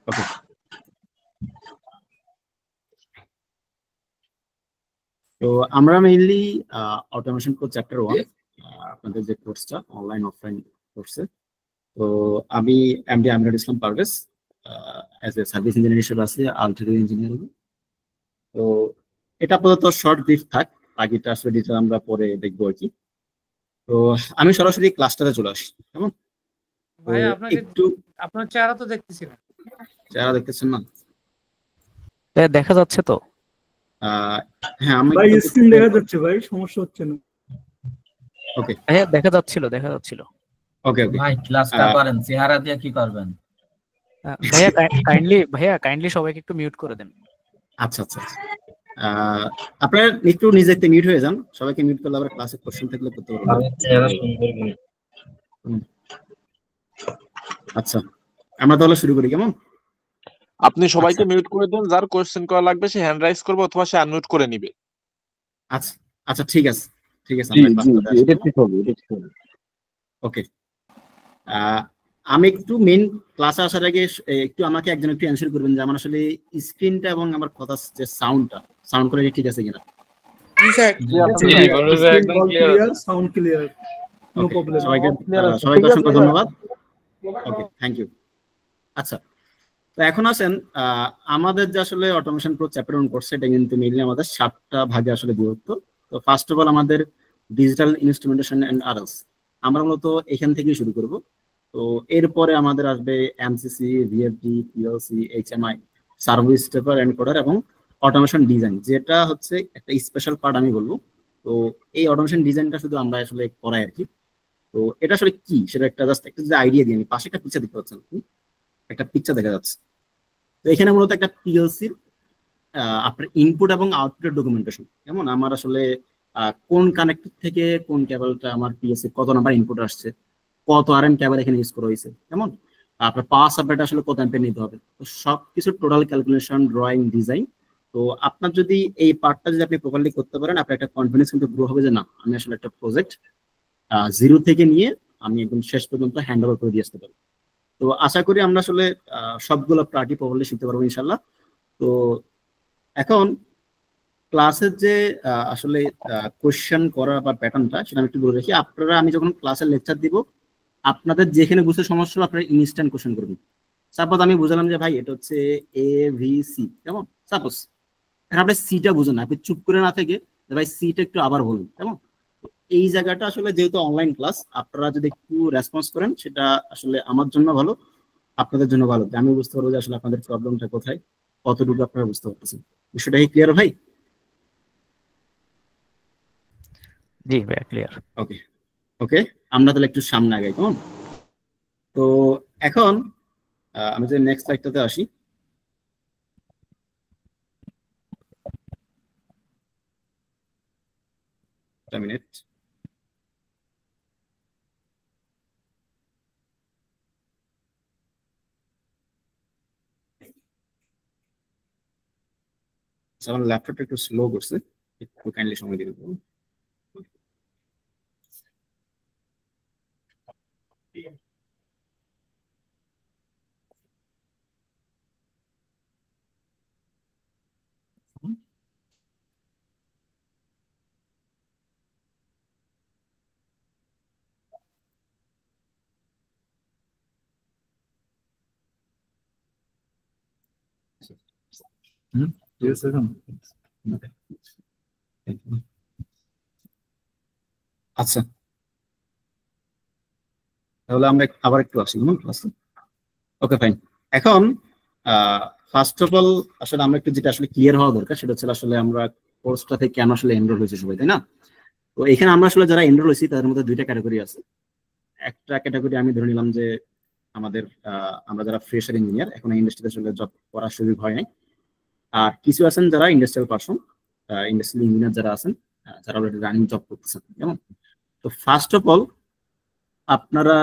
ওকে, তো আমরা mainly automation course chapter 1, আপনাদের যে কোর্সটা অনলাইন অফলাইন কোর্সে, তো আমি MD Aminul Islam Parvez as a service engineer হিসেবে আছি আলট্রা ইঞ্জিনিয়ারিং। তো এটা আপাতত শর্ট ব্রিফ থাক, বাকিটা আসলে ডিটেল আমরা পরে দেখবো আর কি। তো আমি সরাসরি ক্লাসটাতে চলে আসি, কেমন? তো ভাই আপনাকে একটু আপনার চেহারা তো দেখতেছি না। যারা দেখতেছেন না, দেখা যাচ্ছে তো? হ্যাঁ আমি ভাই স্ক্রিন দেখা যাচ্ছে ভাই, সমস্যা হচ্ছে না। ওকে হ্যাঁ দেখা যাচ্ছিল। ওকে ওকে ভাই ক্লাসটা করেন, চেহারা দিয়ে কি করবেন? ভাইয়া কাইন্ডলি সবাইকে একটু মিউট করে দেন। আচ্ছা আচ্ছা আচ্ছা। আপনারা একটু নিজেকে মিউট হয়ে যান, সবাইকে মিউট করলে আবার ক্লাসে কোশ্চেন থাকলে করতে পারবেন। আচ্ছা, আমরা তাহলে শুরু করি, কেমন? আপনি সবাইকে মিউট করে দেন, যার কোশ্চেন করা লাগবে সে হ্যান্ড রাইজ করবে অথবা সে আনমিউট করে নিবে। আচ্ছা আচ্ছা, ঠিক আছে ঠিক আছে। ওকে, আমি একটু মেইন ক্লাসে আসার আগে একটু আমাকে একজন একটু অ্যানসার করবেন যে আমার আসলে স্ক্রিনটা এবং আমার কথা যে সাউন্ড করে ঠিক আছে কিনা? Sound clear, no problem. সবাইকে অসংখ্য ধন্যবাদ। Okay, thank you. আচ্ছা, তো এখন আসেন আমাদের যে আসলে অটোমেশন প্রো চ্যাপ্টার 1 কোর্স, এটা কিন্তু মেইনলি আমাদের 7টা ভাগে আসলে বিভক্ত। তো ফার্স্ট অফ অল আমাদের ডিজিটাল ইনস্ট্রুমেন্টেশন এন্ড আদার্স, আমরা মূলত এখান থেকেই শুরু করব। তো এরপরে আমাদের আসবে MCC, VFD, PLC, HMI, service stepper, encoder এবং অটোমেশন ডিজাইন, যেটা হচ্ছে একটা স্পেশাল পার্ট আমি বলবো। তো এই অটোমেশন ডিজাইনটা শুধু আমরা আসলে করাই আর কি। তো এটা আসলে কি, সেটা একটা জাস্ট একটা যে আইডিয়া দিয়ে আমি পাশে একটা পিকচার দেখতে পাচ্ছেন, একটা পিকচার দেখা যাচ্ছে। তো এখানে মূলত একটা পিএলসির আপনার ইনপুট এবং আউটপুটের ডকুমেন্টেশন, যেমন আমার আসলে কোন কানেক্টর থেকে কোন কেবলটা আমার পিএলসি কত নাম্বার ইনপুট আসছে, কত আরএম কেবল এখানে ইউজ করা হয়েছে, যেমন আপনার পাওয়ার সাপ্লাইটা আসলে কত অ্যাম্পিয়ার নিতে হবে, তো সবকিছু টোটাল ক্যালকুলেশন, ড্রয়িং, ডিজাইন। তো আপনার যদি এই পার্টটা যদি আপনি প্রপারলি করতে পারেন, আপনার একটা কনফিডেন্স কিন্তু গ্রো হবে যে না, আমি আসলে একটা প্রজেক্ট জিরো থেকে নিয়ে আমি একদম শেষ পর্যন্ত হ্যান্ড ওভার করে দিয়ে আসতে পারবো। তো আশা করি আমরা আসলে সবগুলো পার্টি প্রপারলি শিখতে পারবো ইনশাল্লাহ। তো এখন ক্লাসের যে আসলে কোশ্চেন করা বা প্যাটার্নটা, সেটা আমি একটু বলে রাখি। আপনারা, আমি যখন ক্লাসের লেকচার দিব, আপনাদের যেখানে বুঝতে সমস্যা হবে আপনারা ইনস্ট্যান্ট কোশ্চেন করবেন। সাপোজ আমি বুঝলাম যে ভাই এটা হচ্ছে এ ভি সি, কেমন? সাপোজ এখন আপনি সিটা বুঝেন না, আপনি চুপ করে না থেকে ভাই সিটা একটু আবার বলুন, কেমন? এই জায়গাটা আসলে যেহেতু অনলাইন ক্লাস, আপনারা যদি একটু রেসপন্স করেন, সেটা আসলে আমার জন্য ভালো, আপনাদের জন্য ভালো, আমি বুঝতে পারবো যে আসলে আপনাদের প্রবলেমটা কোথায়, কতটুকু আপনারা বুঝতে পারতেছেন। বিষয়টা কি ক্লিয়ার ভাই? জি ভাই ক্লিয়ার। ওকে ওকে, আমরা তাহলে একটু সামনে আগাই, কেমন? তো এখন আমি যদি নেক্সট স্লাইডটাতে আসি, একটা মিনিট। আমার ল্যাপটপটা একটু স্লো করছে, একটু কাইন্ডলি সময় দিয়ে দেবো। আচ্ছা, তাহলে আমরা আবার একটু আসি ক্লাসে। Okay fine. এখন ফার্স্ট অফ অল আসলে আমরা একটু যেটা আসলে ক্লিয়ার হওয়া দরকার, সেটা হচ্ছে আসলে আমরা কোর্সটাতে কেন আসলে এনরোল হয়েছে সবাই, তাই না? তো এখানে আমরা আসলে যারা এনরোল হয়েছি তাদের মধ্যে দুইটা ক্যাটাগরি আছে। একটা ক্যাটাগরি আমি ধরে নিলাম যে আমাদের আমরা যারা ফ্রেশার ইঞ্জিনিয়ার, এখন ইন্ডাস্ট্রিতে আসলে জব করার সুযোগ হয় নাই। আর কিছু আছেন যারা ইন্ডাস্ট্রিয়াল পারসন, ইন্ডাস্ট্রিয়াল ইঞ্জিনিয়ার যারা আছেন, যারা অলরেডি রানিং জব করতেছেন, কেমন? তো ফার্স্ট অফ অল আপনারা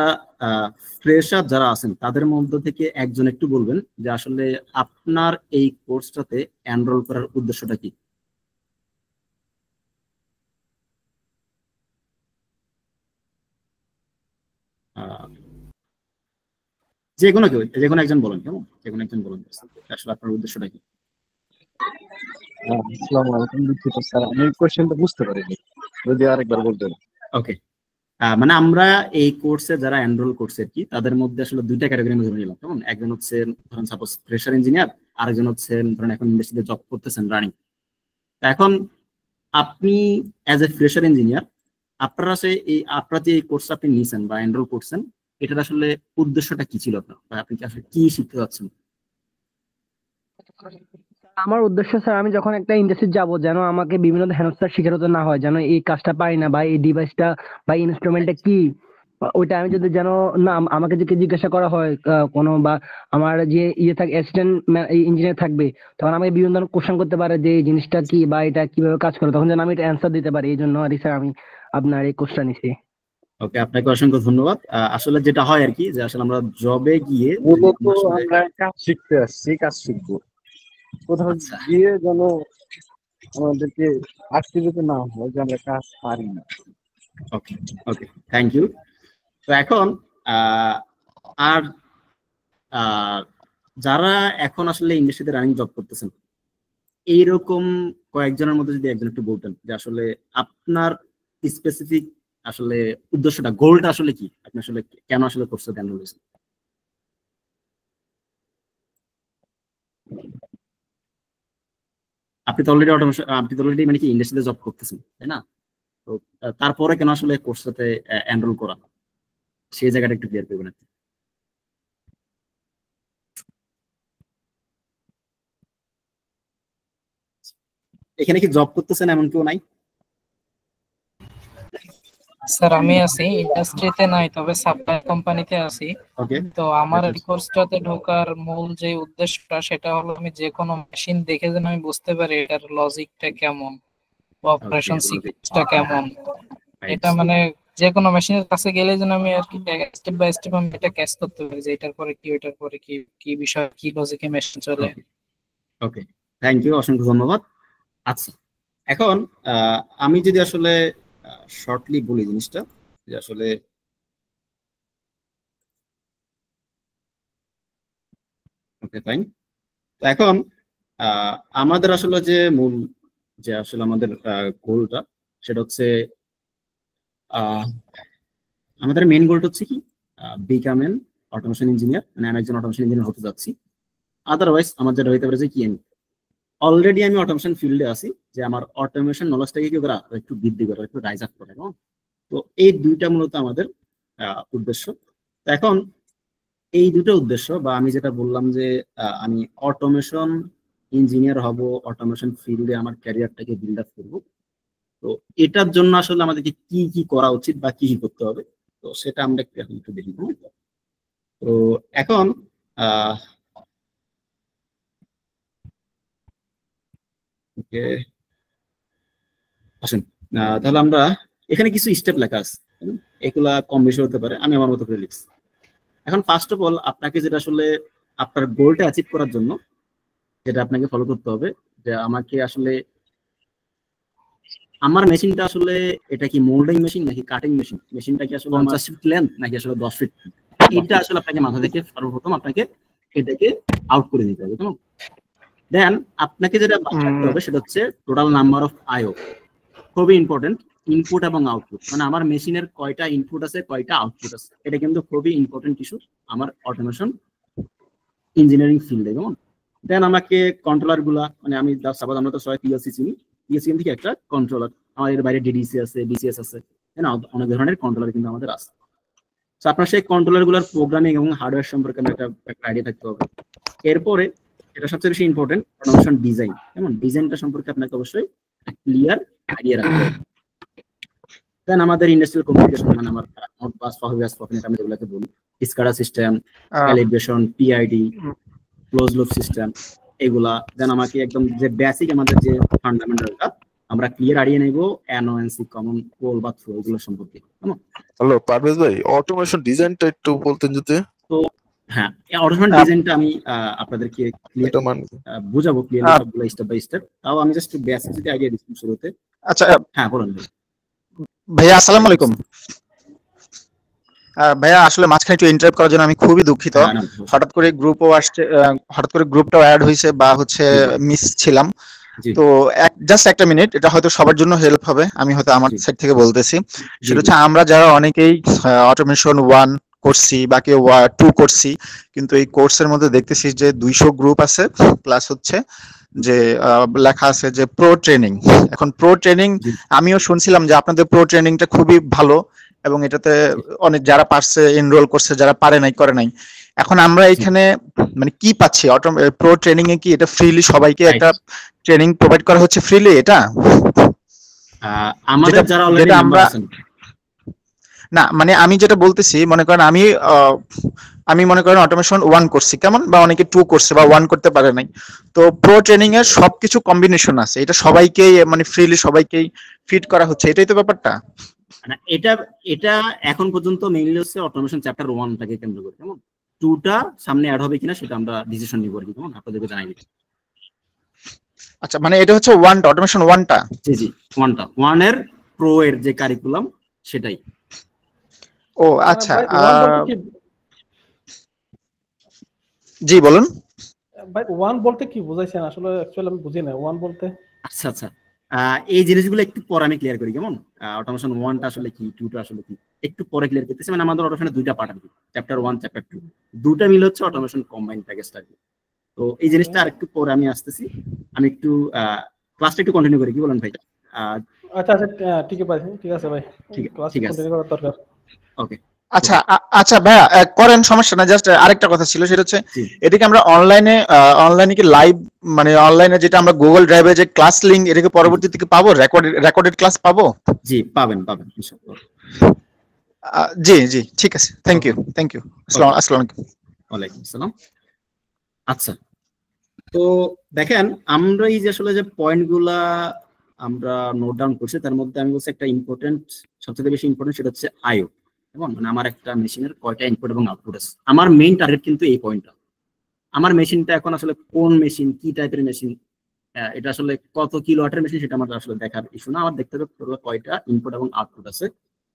ফ্রেশার যারা আছেন তাদের মধ্যে থেকে একজন একটু বলবেন যে আসলে আপনার এই কোর্সটাতে এনরোল করার উদ্দেশ্যটা কি? যে কোনো কেউ, যে কোনো একজন বলেন, কেমন, যে কোনো একজন বলেন আসলে আপনার উদ্দেশ্যটা কি। আসসালামু আলাইকুম, দুঃখিত স্যার, আমি কোশ্চেনটা বুঝতে পারিনি, যদি আরেকবার বলতেন। ওকে, মানে আমরা এই কোর্সে যারা এনরোল করছে আর কি, তাদের মধ্যে আসলে দুইটা ক্যাটাগরি আমি ধরে নিলাম, কেমন। একজন হচ্ছে ধরেন সাপোজ ফ্রেশার ইঞ্জিনিয়ার, আরেকজন হচ্ছে ধরেন এখন ইন্ডাস্ট্রিতে জব করতেছেন রানিং। এখন আপনি অ্যাজ এ ফ্রেশার ইঞ্জিনিয়ার, আপনারা আপনারা যে এই কোর্সটা আপনি নিয়েছেন বা এনরোল করছেন, এটার আসলে উদ্দেশ্যটা কি ছিল আপনার, বা আপনি আসলে কি শিখতে যাচ্ছেন? আমার উদ্দেশ্য স্যার, আমি যখন একটা ইন্ডাস্ট্রি যাব, যেন আমাকে বিভিন্ন হেনস্থার শিকার হতে না হয়, যেন এই কাজটা পাই না বা এই ডিভাইসটা বা ইনস্ট্রুমেন্টটা কি, ওইটা আমি যদি যেন না, আমাকে যদি জিজ্ঞাসা করা হয় কোনো, বা আমার যে থাকে অ্যাসিস্ট্যান্ট ইঞ্জিনিয়ার থাকবে, তখন আমাকে বিভিন্ন ধরনের কোশ্চেন করতে পারে যে এই জিনিসটা কি বা এটা কিভাবে কাজ করে, তখন যেন আমি এটা অ্যান্সার দিতে পারি। এই জন্য আর স্যার আমি আপনার এই কোর্সটা নিছি। ওকে, আপনাকে অসংখ্য ধন্যবাদ। আসলে যেটা হয় আর কি, যে আসলে আমরা জবে গিয়ে মূলত আমরা কাজ শিখতে আসছি, কাজ শিখবো, কোথাও গিয়ে যেন আমাদেরকে আটকে যেতে না হয় যে আমরা কাজ পারি না। ওকে ওকে, থ্যাংক ইউ। তো এখন আর যারা এখন আসলে ইন্ডাস্ট্রিতে রানিং জব করতেছেন, এইরকম কয়েকজনের মধ্যে যদি একজন একটু বলতেন যে আসলে আপনার স্পেসিফিক আসলে উদ্দেশ্যটা, গোলটা আসলে কি, আপনি আসলে কেন আসলে কোর্সে কেন রয়েছেন? আপনি তো অলরেডি মানে কি ইন্ডাস্ট্রিতে জব করতেছেন, তাই না? তো তারপরে কেন আসলে কোর্সটাতে এনরোল করা, সেই জায়গাটা একটু ক্লিয়ার করবেন। এখানে কি জব করতেছেন এমন কেউ নাই? স্যার আমি আছি ইন্ডাস্ট্রিতে নাই, তবে সাপ্লাই কোম্পানিতে আছি। তো আমার এই কোর্সটাতে ঢোকার মূল যে উদ্দেশ্যটা, সেটা হলো আমি যে কোনো মেশিন দেখে যেন আমি বুঝতে পারি এটার লজিকটা কেমন, অপারেশন সিকোয়েন্সটা কেমন। এটা মানে যে কোনো মেশিনের কাছে গেলে যেন আমি আর কি স্টেপ বাই স্টেপ আমি এটা ক্যাচ করতে পারি যে এটার পরে কি, ওইটার পরে কি, কি বিষয়, কি লজিকে মেশিন চলে। ওকে, থ্যাংক ইউ, অসংখ্য ধন্যবাদ। আচ্ছা, এখন আমি যদি আসলে শর্টলি বলি জিনিসটা, যে আসলে ওকে ফাইন। তো এখন আমাদের আসলে যে মূল, যে আসলে আমাদের গোলটা, সেটা হচ্ছে আমাদের মেইন গোলটা হচ্ছে কি, বিকাম এন অটোমেশন ইঞ্জিনিয়ার, মানে আমি একজন অটোমেশন ইঞ্জিনিয়ার হতে যাচ্ছি। আদারওয়াইজ আমার যেটা হইতে পারে যে কি, আমি অলরেডি আমি অটোমেশন ফিল্ডে আছি, যে আমার অটোমেশন নলেজটাকে কি করা, একটু বৃদ্ধি করা, একটু রাইজ আপ করা। তো এই দুইটা মূলত আমাদের উদ্দেশ্য। তো এখন এই দুটো উদ্দেশ্য, বা আমি যেটা বললাম যে আমি অটোমেশন ইঞ্জিনিয়ার হব, অটোমেশন ফিল্ডে আমার ক্যারিয়ারটাকে বিল্ড আপ করবো। তো এটার জন্য আসলে আমাদেরকে কি কি করা উচিত বা কি কি করতে হবে, তো সেটা আমরা একটু দেখি। তো এখন ওকে আসুন, তাহলে আমরা এখানে কিছু স্টেপ লেখা আছে, এগুলা কম বেশি হতে পারে, আমি আমার মতো করে লিখছি। এখন ফার্স্ট অফ অল আপনাকে যেটা আসলে আপনার গোলটা অ্যাচিভ করার জন্য যেটা আপনাকে ফলো করতে হবে, যে আমাকে আসলে আমার মেশিনটা আসলে এটা কি মোল্ডিং মেশিন নাকি কাটিং মেশিন, মেশিনটা কি আসলে 50 ফিট লেন্থ নাকি আসলে 10 ফিট, এটা আসলে আপনাকে মাথা থেকে সর্বপ্রথম আপনাকে এটাকে আউট করে দিতে হবে। কেমন? দেন আপনাকে যেটা বাছতে হবে সেটা হচ্ছে টোটাল নাম্বার অফ আইও, খুবই ইম্পর্টেন্ট, ইনপুট এবং আউটপুট, মানে আমার মেশিনের কয়টা ইনপুট আছে কয়টা আউটপুট আছে, এটা কিন্তু খুবই ইম্পর্টেন্ট ইস্যু আমার অটোমেশন ইঞ্জিনিয়ারিং ফিল্ডে। কেমন? দেন আমাকে কন্ট্রোলার গুলা, মানে আমি সাপোজ আমরা তো সবাই পিএলসি চিনি, পিএলসি থেকে একটা কন্ট্রোলার, আমাদের বাইরে ডিডিসি আছে, ডিসিএস আছে, না অনেক ধরনের কন্ট্রোলার কিন্তু আমাদের আছে। তো আপনার সেই কন্ট্রোলার গুলার প্রোগ্রামিং এবং হার্ডওয়্যার সম্পর্কে একটা আইডিয়া থাকতে হবে। এরপরে এটা সবচেয়ে বেশি ইম্পর্টেন্ট, অটোমেশন ডিজাইন। যেমন ডিজাইনটা সম্পর্কে আপনাকে অবশ্যই ক্লিয়ার আইডিয়া রাখতে হবে। দেন আমাদের ইন্ডাস্ট্রিয়াল কমিউনিকেশন, মানে আমার মোডবাস, প্রফিবাস, প্রফিনেট আমি যেগুলোকে বলি, SCADA system, calibration, PID, close loop system, এগুলা। দেন আমাকে একদম যে বেসিক আমাদের যে ফান্ডামেন্টালটা আমরা ক্লিয়ার আইডিয়া নেব এনওএনসি, কমন পোল বা থ্রো, এগুলো সম্পর্কে। হ্যালো পারভেজ ভাই, অটোমেশন ডিজাইনটা একটু বলতেন যদি। তো হ্যাঁ, অটোমেশন ডিজাইনটা আমি আপনাদেরকে ক্লিয়ার বুঝাবো, ক্লিয়ারলি সবগুলো স্টেপ বাই স্টেপ। তাও আমি জাস্ট বেসিক যদি আইডিয়া দিচ্ছি শুরুতে। আচ্ছা হ্যাঁ বলুন ভাইয়া, আসসালামু আলাইকুম। ভাইয়া আসলে মাঝখানে একটু ইন্টারাপ্ট করার জন্য আমি খুবই দুঃখিত। হঠাৎ করে গ্রুপও আসছে, হঠাৎ করে গ্রুপটাও অ্যাড হয়েছে বা হচ্ছে মিস ছিলাম। তো জাস্ট একটা মিনিট, এটা হয়তো সবার জন্য হেল্প হবে, আমি হয়তো আমার সাইড থেকে বলতেছি। সেটা হচ্ছে আমরা যারা অনেকেই অটোমেশন 1 করছি বা কেউ 2 করছি, কিন্তু এই কোর্সের মধ্যে দেখতেছি যে 200 গ্রুপ আছে, প্লাস হচ্ছে যে লেখা আছে যে প্রো ট্রেনিং। এখন প্রো ট্রেনিং আমিও শুনছিলাম যে আপনাদের প্রো ট্রেনিংটা খুবই ভালো এবং এটাতে অনেক যারা পারছে এনরোল করছে, যারা পারে নাই করে নাই। এখন আমরা এখানে মানে কি পাচ্ছি প্রো ট্রেনিং এ? কি এটা ফ্রিলি সবাইকে একটা ট্রেনিং প্রোভাইড করা হচ্ছে ফ্রিলি? এটা আমাদের যারা অলরেডি মেম্বার আছেন না, মানে আমি যেটা বলতেছি, মনে করেন আমি মনে করেন অটোমেশন 1 করছি, কেমন, বা অনেকে 2 করছে বা 1 করতে পারে নাই। তো প্রো ট্রেনিং এর সবকিছু কম্বিনেশন আছে, এটা সবাইকেই মানে ফ্রিলি সবাইকেই ফিট করা হচ্ছে, এটাই তো ব্যাপারটা। না, এটা এখন পর্যন্ত মেইনলি হচ্ছে অটোমেশন চ্যাপ্টার 1 টাকে কেন্দ্র করে, কেমন 2টা সামনে অ্যাড হবে কিনা সেটা আমরা ডিসিশন নিব আর কি, কেমন আপনাদেরকে জানাই দিই। আচ্ছা, মানে এটা হচ্ছে 1টা অটোমেশন 1টা? জি জি, 1টা 1 এর প্রো এর যে কারিকুলাম সেটাই। ও আচ্ছা, জি বলুন ভাই। 1 বলতে কি বুঝাইছেন আসলে? অ্যাকচুয়ালি আমি বুঝি না 1 বলতে। আচ্ছা আচ্ছা, এই জিনিসগুলো একটু পরে আমি ক্লিয়ার করি, কেমন অটোমেশন 1টা আসলে কি, 2টা আসলে কি, একটু পরে ক্লিয়ার করতেছি। মানে আমাদের অটোমেশনে 2টা পার্ট আছে, চ্যাপ্টার 1 চ্যাপ্টার 2, 2টা মিলে হচ্ছে অটোমেশন কম্বাইন্ড প্যাকেজটা। তো এই জিনিসটা আরেকটু পরে আমি আসতেছি, আমি একটু ক্লাসটা একটু কন্টিনিউ করি, কি বলেন ভাই? আচ্ছা আচ্ছা, ঠিক আছে ঠিক আছে ভাই, ক্লাস কন্টিনিউ করার দরকার। ওকে আচ্ছা আচ্ছা ভাইয়া করেন, সমস্যা না। জাস্ট আরেকটা কথা ছিল, সেটা হচ্ছে এটাকে আমরা অনলাইনে কি লাইভ, মানে অনলাইনে যেটা আমরা গুগল ড্রাইভে যে ক্লাস লিংক, এটাকে পরবর্তীতে কি পাবো? রেকর্ডেড ক্লাস পাবো? জি পাবেন ইনশাআল্লাহ। জি জি, ঠিক আছে, থ্যাংক ইউ আসসালামু আলাইকুম। ওয়ালাইকুম আসসালাম। আচ্ছা, তো দেখেন আমরা এই যে আসলে যে পয়েন্টগুলা আমরা নোট ডাউন করছি, তার মধ্যে আমি বলছি একটা ইম্পর্টেন্ট, সবচেয়ে বেশি ইম্পর্টেন্ট সেটা হচ্ছে আইও। এবং মানে আমার একটা মেশিনের কয়টা ইনপুট এবং আউটপুট আছে, আমার মেইন টার্গেট কিন্তু এই পয়েন্টটা। আমার মেশিনটা এখন আসলে কোন মেশিন, কি টাইপের মেশিন, এটা আসলে কত কিলোওয়াটের মেশিন, সেটা আমার আসলে দেখার ইস্যু না। আমার দেখতে হবে কয়টা ইনপুট এবং আউটপুট আছে।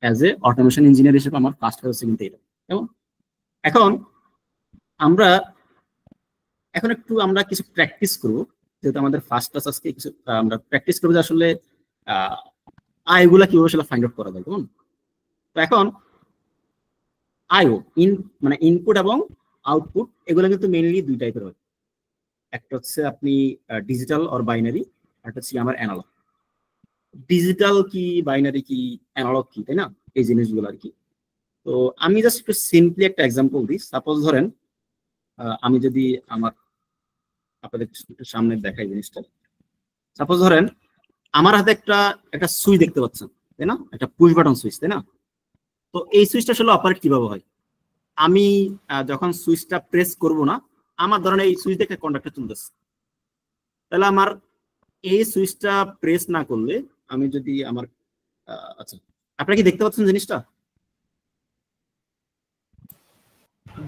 অ্যাজ এ অটোমেশন ইঞ্জিনিয়ার হিসেবে আমার ফার্স্ট হচ্ছে কিন্তু এটা। এবং এখন আমরা কিছু প্র্যাকটিস করবো, যেহেতু আমাদের ফার্স্ট ক্লাস আজকে, কিছু আমরা প্র্যাকটিস করবো যে আসলে আইগুলা কিভাবে আসলে ফাইন্ড আউট করা যায়, কেমন। তো এখন আইও মানে ইনপুট এবং আউটপুট, এগুলো কিন্তু মেইনলি 2 টাইপের হয়। একটা হচ্ছে আপনি ডিজিটাল অর বাইনারি, একটা হচ্ছে আমার অ্যানালগ। ডিজিটাল কি, বাইনারি কি, অ্যানালগ কি, তাই না, এই জিনিসগুলো আর কি। তো আমি জাস্ট একটু সিম্পলি একটা এক্সাম্পল দিই। সাপোজ ধরেন আমি যদি আপনাদের একটু সামনে দেখাই জিনিসটা। সাপোজ ধরেন আমার হাতে একটা সুইচ দেখতে পাচ্ছেন, তাই না, একটা পুশ বাটন সুইচ, তাই না। তো এই সুইচটা আসলে অপারেট কিভাবে হয়? আমি যখন সুইচটা প্রেস করব না, আমার ধরেন এই সুইচ থেকে কন্ডাক্টর চলতেছে, তাহলে আমার এই সুইচটা প্রেস না করলে আমি যদি আমার আচ্ছা, আপনারা কি দেখতে পাচ্ছেন জিনিসটা?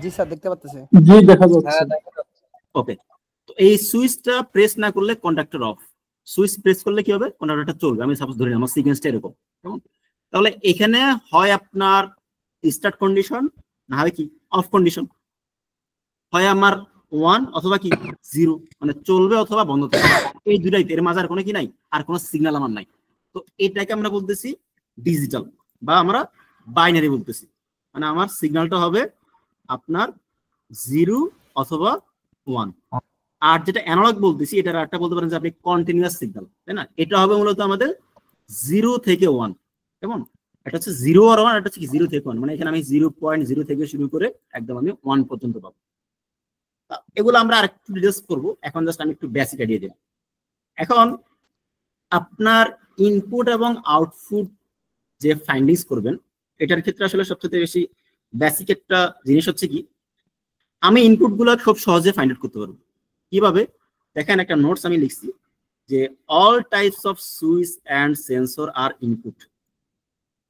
জি স্যার, দেখতে পাচ্ছেন। জি দেখা যাচ্ছে। ওকে, তো এই সুইচটা প্রেস না করলে কন্ডাক্টর অফ, সুইচ প্রেস করলে কি হবে? কন্ডাক্টরটা চলবে। আমি সাপোজ ধরি আমার সিকোয়েন্সটা এরকম, কেমন। তাহলে এখানে হয় আপনার স্টার্ট কন্ডিশন, না হয় কি অফ কন্ডিশন, হয় আমার 1 অথবা কি 0, মানে চলবে অথবা বন্ধ থাকবে, এই দুটাই। এর মাঝে আর কোনো কি নাই, আর কোনো সিগন্যাল আমার নাই। তো এটাকে আমরা বলতেছি ডিজিটাল, বা আমরা বাইনারি বলতেছি। মানে আমার সিগন্যালটা হবে আপনার 0 অথবা 1। আর যেটা অ্যানালগ বলতেছি, এটার একটা বলতে পারেন যে আপনি কন্টিনিউয়াস সিগন্যাল, তাই না। এটা হবে মূলত আমাদের 0 থেকে 1, কেমন। এটা হচ্ছে 0 আর 1, এটা হচ্ছে 0 থেকে 1, মানে এখানে আমি 0.0 থেকে শুরু করে একদম আমি 1 পর্যন্ত পাবো। এগুলো আমরা আরেকটু ডিটেইলস করবো, এখন জাস্ট আমি একটু বেসিক আইডিয়া দিই। এখন আপনার ইনপুট এবং আউটপুট যে ফাইন্ডিংস করবেন, এটার ক্ষেত্রে আসলে সবচেয়ে বেশি বেসিক একটা জিনিস হচ্ছে কি, আমি ইনপুট গুলো খুব সহজে ফাইন্ড আউট করতে পারবো। কিভাবে? দেখেন একটা নোটস আমি লিখছি যে all types of switch and sensor আর ইনপুট।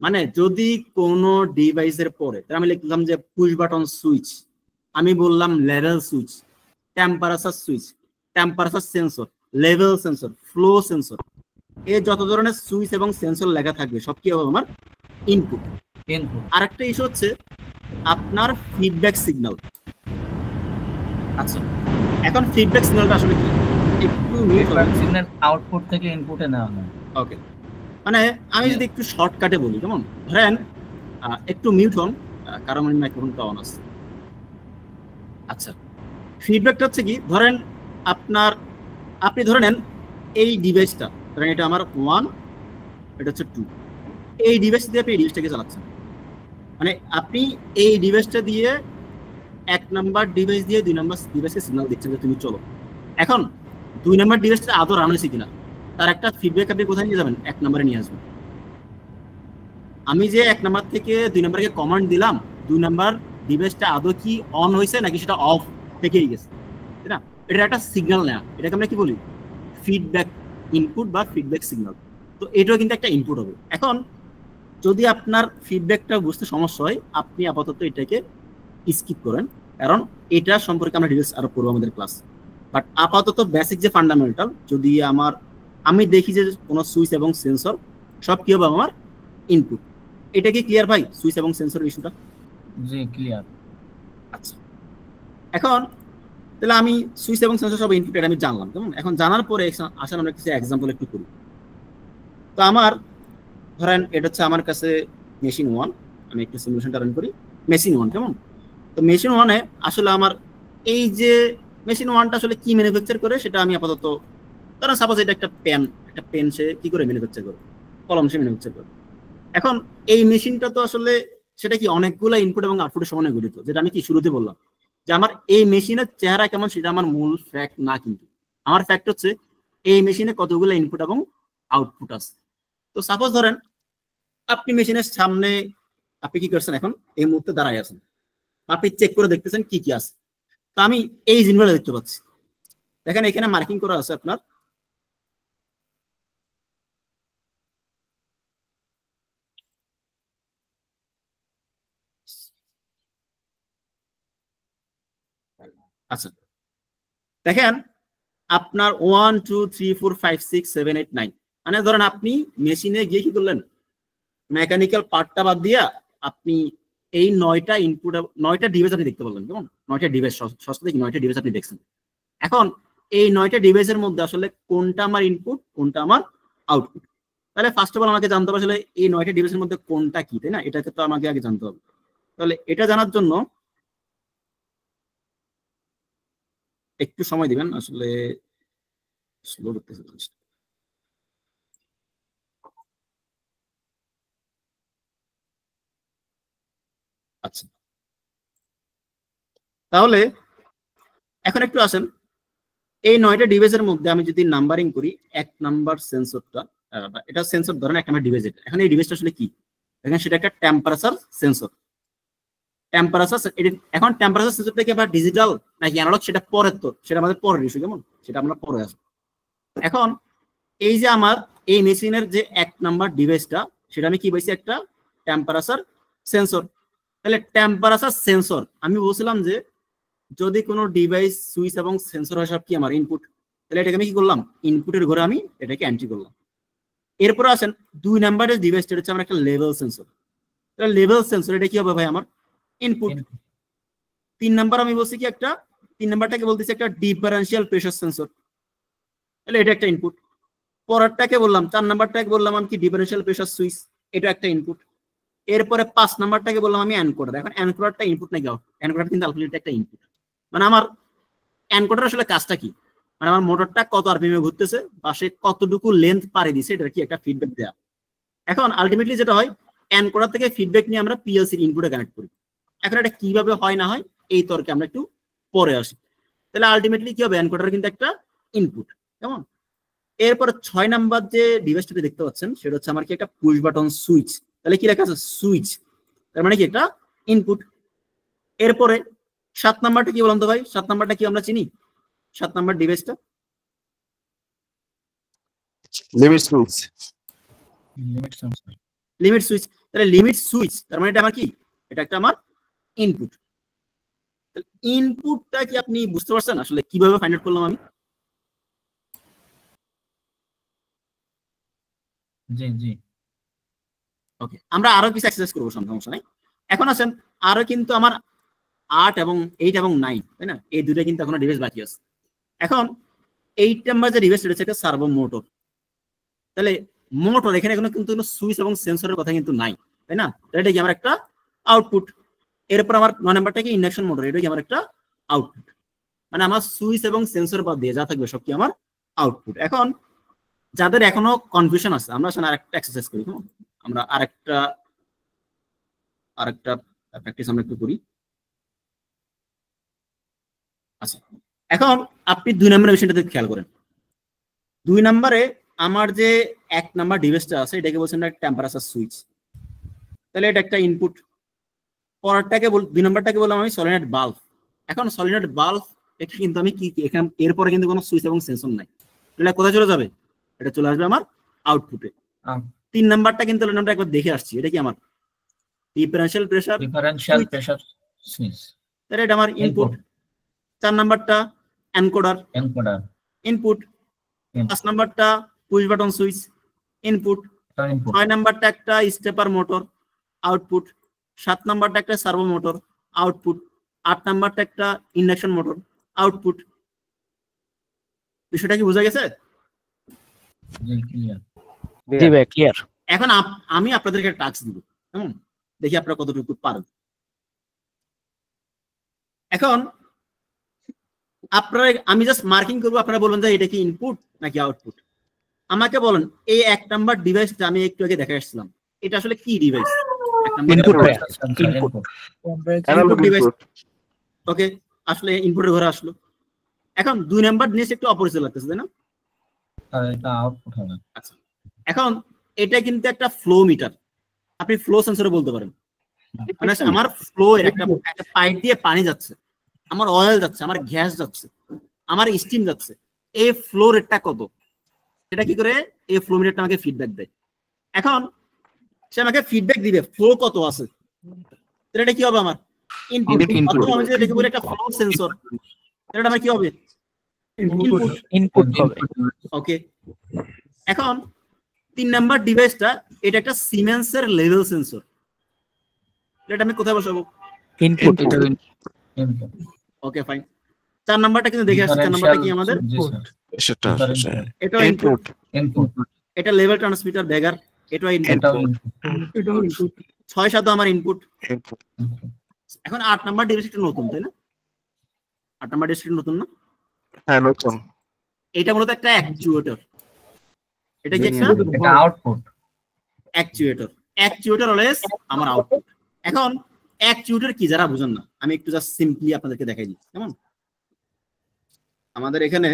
মানে যদি কোনো ডিভাইসের পরে, তাহলে আমি লিখলাম যে পুশ বাটন সুইচ, আমি বললাম level switch, temperature switch, temperature sensor, level sensor, flow sensor, এই যত ধরনের সুইচ এবং সেন্সর লেখা থাকবে সব কি হবে? আমার ইনপুট। আরেকটা ইস্যু হচ্ছে আপনার ফিডব্যাক সিগন্যাল। আচ্ছা, এখন ফিডব্যাক সিগন্যালটা আসলে কি? একটু ফিডব্যাক সিগন্যাল আউটপুট থেকে ইনপুটে নেওয়া হয়। ওকে, মানে আমি যদি একটু শর্টকাটে বলি, কেমন? ধরেন একটু মিউট হন, কারণ আমার মাইক্রোফোনটা অন আছে। আচ্ছা, ফিডব্যাকটা হচ্ছে কি, ধরেন আপনি ধরে নেন এই ডিভাইসটা, ধরেন এটা আমার 1, এটা হচ্ছে 2, এই ডিভাইস দিয়ে আপনি এই ডিভাইসটাকে চালাচ্ছেন। মানে আপনি এই ডিভাইসটা দিয়ে 1 নাম্বার ডিভাইস দিয়ে 2 নাম্বার ডিভাইসকে সিগন্যাল দিচ্ছেন যে তুমি চলো। এখন 2 নাম্বার ডিভাইসটা আদৌ রান হয়েছে কিনা তার একটা ফিডব্যাক আপনি কোথায় নিয়ে যাবেন? 1 নাম্বারে নিয়ে আসবেন। আমি যে 1 নাম্বার থেকে 2 নাম্বারকে কমান্ড দিলাম, 2 নাম্বার ডিভাইসটা আদৌ কি অন হয়েছে নাকি সেটা অফ থেকেই গেছে, তাই না? এটা একটা সিগন্যাল নেওয়া, এটাকে আমরা কি বলি? ফিডব্যাক ইনপুট বা ফিডব্যাক সিগন্যাল। তো এটাও কিন্তু একটা ইনপুট হবে। এখন যদি আপনার ফিডব্যাকটা বুঝতে সমস্যা হয়, আপনি আপাতত এটাকে স্কিপ করেন, কারণ এটা সম্পর্কে আমরা ডিটেইলস আরো পড়বো আমাদের ক্লাস। বাট আপাতত বেসিক যে ফান্ডামেন্টাল, যদি আমি দেখি যে কোনো সুইচ এবং সেন্সর সব কি হবে আমার ইনপুট। এটা কি ক্লিয়ার ভাই, সুইচ এবং সেন্সরের ইস্যুটা? জি ক্লিয়ার। আচ্ছা, এখন তাহলে আমি সুইচ এবং সেন্সর সব ইনপুট এটা আমি জানলাম, কেমন? এখন জানার পরে আসলে আমরা কিছু এক্সাম্পল একটু করি। তো আমার ধরেন এটা হচ্ছে আমার কাছে মেশিন 1, আমি একটু সিমুলেশনটা রান করি। মেশিন 1 কেমন? তো মেশিন 1-এ আসলে আমার এই যে মেশিন 1টা আসলে কি ম্যানুফ্যাকচার করে সেটা আমি আপাতত, ধরেন সাপোজ এটা একটা পেন সে কি করে ম্যানুফ্যাকচার করে? কলম সে ম্যানুফ্যাকচার করে। এখন এই মেশিনটা তো আসলে সেটা কি অনেকগুলো ইনপুট এবং আউটপুটের সমানে গঠিত, যেটা আমি কি শুরুতে বললাম যে আমার এই মেশিনের চেহারা কেমন সেটা আমার মূল ফ্যাক্ট না, কিন্তু আমার ফ্যাক্ট হচ্ছে এই মেশিনে কতগুলো ইনপুট এবং আউটপুট আছে। তো সাপোজ ধরেন আপনি মেশিনের সামনে আপনি কি করছেন, এখন এই মুহূর্তে দাঁড়ায় আছেন, আপনি চেক করে দেখতেছেন কি কি আছে। তো আমি এই জিনিসগুলো দেখতে পাচ্ছি, দেখেন এখানে মার্কিং করা আছে আপনার আচ্ছা, দেখেন আপনার 1 2 3 4 5 6 7 8 9, মানে ধরেন আপনি মেশিনে গিয়ে কি করলেন, মেকানিক্যাল পার্টটা বাদ দিয়া আপনি এই 9টা ইনপুট 9টা ডিভাইস আপনি দেখতে পারলেন, কেমন? 9টা ডিভাইস, সস্তা থেকে 9টা ডিভাইস আপনি দেখছেন। এখন এই 9টা ডিভাইসের মধ্যে আসলে কোনটা আমার ইনপুট, কোনটা আমার আউটপুট? তাহলে ফার্স্ট অফ অল আমাকে জানতে হবে আসলে এই 9টা ডিভাইসের মধ্যে কোনটা কি, তাই না? এটাকে তো আমাকে আগে জানতে হবে। তাহলে এটা জানার জন্য একটু সময় দিবেন, আসলে স্লো করতেছে। আচ্ছা, তাহলে এখন একটু আসেন এই 9টা ডিভাইসের মধ্যে আমি যদি নাম্বারিং করি, 1 নাম্বার সেন্সরটা, এটা সেন্সর ধরেন 1 নাম্বার ডিভাইস। এটা এখন এই ডিভাইসটা আসলে কি? দেখেন সেটা একটা টেম্পারেচার সেন্সর। টেম্পারেচার, এখন টেম্পারেচার সেন্সরটা কি আবার ডিজিটাল নাকি অ্যানালগ সেটা পরের, তো সেটা আমাদের পরের ইস্যু, কেমন? সেটা আমরা পরে আসবো। এখন এই যে আমার এই মেশিনের যে 1 নাম্বার ডিভাইসটা, সেটা আমি কি বলছি? একটা টেম্পারেচার সেন্সর। তাহলে টেম্পারেচার সেন্সর আমি বলছিলাম যে যদি কোনো ডিভাইস সুইচ এবং সেন্সর হয় সব কি আমার ইনপুট, তাহলে এটাকে আমি কি করলাম? ইনপুটের ঘরে আমি এটাকে এন্ট্রি করলাম। এরপর আসেন 2 নাম্বারের ডিভাইসটা হচ্ছে আমার একটা লেভেল সেন্সর। তাহলে লেভেল সেন্সর এটা কি হবে ভাই? আমার ইনপুট। 3 নাম্বার আমি বলছি কি একটা 3 নাম্বারটাকে বলতেছি একটা ডিফারেন্সিয়াল প্রেসার সেন্সর, তাহলে এটা একটা ইনপুট। পরেরটাকে বললাম 4 নাম্বারটাকে বললাম আমি কি ডিফারেন্সিয়াল প্রেসার সুইচ, এটা একটা ইনপুট। এরপরে 5 নাম্বারটাকে বললাম আমি এনকোডার। এখন এনকোডারটা ইনপুট নাকি আউটপুট? এনকোডার কিন্তু আলটিমেটলি একটা ইনপুট। মানে আমার এনকোডার আসলে কাজটা কি? মানে আমার মোটরটা কত আরপিএম এ ঘুরতেছে বা সে কতটুকু লেন্থ পারে দিছে, এটা কি একটা ফিডব্যাক দেয়া। এখন আলটিমেটলি যেটা হয়, এনকোডার থেকে ফিডব্যাক নিয়ে আমরা পিএলসির ইনপুটে কানেক্ট করি। এখন এটা কিভাবে হয় না হয় এই তর্কে আমরা একটু পরে আসি। তাহলে আলটিমেটলি কি হবে? এনকোডার কিন্তু একটা ইনপুট, কেমন? এরপর 6 নাম্বার যে ডিভাইসটা দেখতে পাচ্ছেন সেটা হচ্ছে আমার কি একটা পুশ বাটন সুইচ। তাহলে কি লেখা আছে? সুইচ, তার মানে কি একটা ইনপুট। এরপরে 7 নাম্বারটা কি বলুন তো ভাই? 7 নাম্বারটা কি আমরা চিনি? 7 নাম্বার ডিভাইসটা লিমিট সুইচ। Limit switch. তাহলে লিমিট সুইচ তার মানে এটা আমার কি? এটা একটা আমার ইনপুট। ইনপুটটা কি আপনি বুঝতে পারছেন আসলে কিভাবে ফাইন্ড আউট করলাম আমি? জি জি। ওকে, আমরা আরো কিছু এক্সারসাইজ করব, সমস্যা নাই। এখন আসেন আরো কিন্তু আমার 8 এবং 8 এবং 9, তাই না? এই দুটো কিন্তু এখনো ডিভাইস বাকি আছে। এখন 8 নাম্বার যে ডিভাইস রয়েছে এটা সার্ভো মোটর। তাহলে মোটর এখানে কোনো কিন্তু সুইচ এবং সেন্সরের কথা কিন্তু নাই, তাই না? এটা কি আমার একটা আউটপুট। এরপর আমার 9 নাম্বারটা কি ইন্ডাকশন মোটর, এটা কি আমার একটা আউটপুট। মানে আমার সুইচ এবং সেন্সর বাদ দিয়ে যা থাকবে সব কি আমার আউটপুট। এখন যাদের এখনো কনফিউশন আছে, আমরা আসলে আরেকটা এক্সারসাইজ করি। আমরা আরেকটা প্র্যাকটিস আমরা একটু করি। আচ্ছা, এখন আপনি 2 নম্বরের বিষয়টাতে খেয়াল করেন। 2 নম্বরে আমার যে 1 নাম্বার ডিভাইসটা আছে এটাকে বলছেন না টেম্পারেচার সুইচ, তাহলে এটা একটা ইনপুট। পরেরটাকে 2 নম্বরটাকে বললাম আমি সলিনয়েড বাল্ব। এখন সলিনয়েড বাল্ব এটা কিন্তু আমি কি এখানে এরপরে কিন্তু কোনো সুইচ এবং সেন্সর নাই, এটা কোথায় চলে যাবে? এটা চলে আসবে আমার আউটপুটে। 3 নাম্বারটা কিন্তু আমরা একবার দেখে আসছি, এটা কি আমার ডিফারেনশিয়াল প্রেসার সুইচ, তাহলে এটা আমার ইনপুট। 4 নাম্বারটা এনকোডার ইনপুট। 5 নাম্বারটা পুশ বাটন সুইচ ইনপুট। 6 নাম্বারটা একটা স্টেপার মোটর আউটপুট। 7 নাম্বারটা একটা সার্ভো মোটর আউটপুট। 8 নাম্বারটা একটা ইন্ডাকশন মোটর আউটপুট। বিষয়টা কি বোঝা গেছে? জি ভাই ক্লিয়ার। এখন আমি আপনাদেরকে একটা টাস্ক দিব, কেমন দেখি আপনারা কতটুকু পারেন। এখন আপনারা আমি জাস্ট মার্কিং করবো, আপনারা বলবেন যে এটা কি ইনপুট নাকি আউটপুট। আমাকে বলেন এই 1 নাম্বার ডিভাইসটা আমি একটু আগে দেখে আসছিলাম, এটা আসলে কি ডিভাইস? Input device. ওকে, আসলে ইনপুটের ঘরে আসলো। এখন 2 নাম্বার জিনিস একটু অপরিচিত লাগতেছে, তাই না? এটা আউটপুট হবে। আচ্ছা, এখন এটা কিন্তু একটা ফ্লো মিটার, আপনি ফ্লো সেন্সরে বলতে পারেন। মানে আমার ফ্লো একটা পাইপ দিয়ে পানি যাচ্ছে, আমার অয়েল যাচ্ছে, আমার গ্যাস যাচ্ছে, আমার স্টিম যাচ্ছে, এই ফ্লো রেটটা কত, এটা কি করে এই ফ্লো মিটারটা আমাকে ফিডব্যাক দেয়। এখন সে আমাকে ফিডব্যাক দিবে ফ্লো কত আছে, এটা কি হবে আমার ইনপুট। আমি যদি দেখি বলি একটা ফ্লো সেন্সর, এটা আমার কি হবে ইনপুট হবে। ওকে, এখন 3 নাম্বার ডিভাইসটা এটা একটা সিমেন্সের লেভেল সেন্সর, এটা আমি কোথায় বসাবো? ইনপুট। Okay fine. 4 নাম্বারটা কিন্তু দেখে আসছে, 4 নাম্বারটা কি আমাদের এটা ইনপুট। এটা লেভেল ট্রান্সমিটার ব্যাগার, এটা ইনপুট। 6 7 আমার ইনপুট। এখন 8 নাম্বার ডিভাইস একটু নতুন, তাই না? 8 নাম্বার ডিভাইস একটু নতুন না? হ্যাঁ নতুন। এটা মূলত একটা অ্যাকচুয়েটর, এটা কি একটা আউটপুট অ্যাকচুয়েটর। অ্যাকচুয়েটর অলওয়েজ আমার আউটপুট। এখন অ্যাকচুয়েটর কি যারা বুঝেন না, আমি একটু জাস্ট সিম্পলি আপনাদেরকে দেখাই দিই। কেমন আমাদের এখানে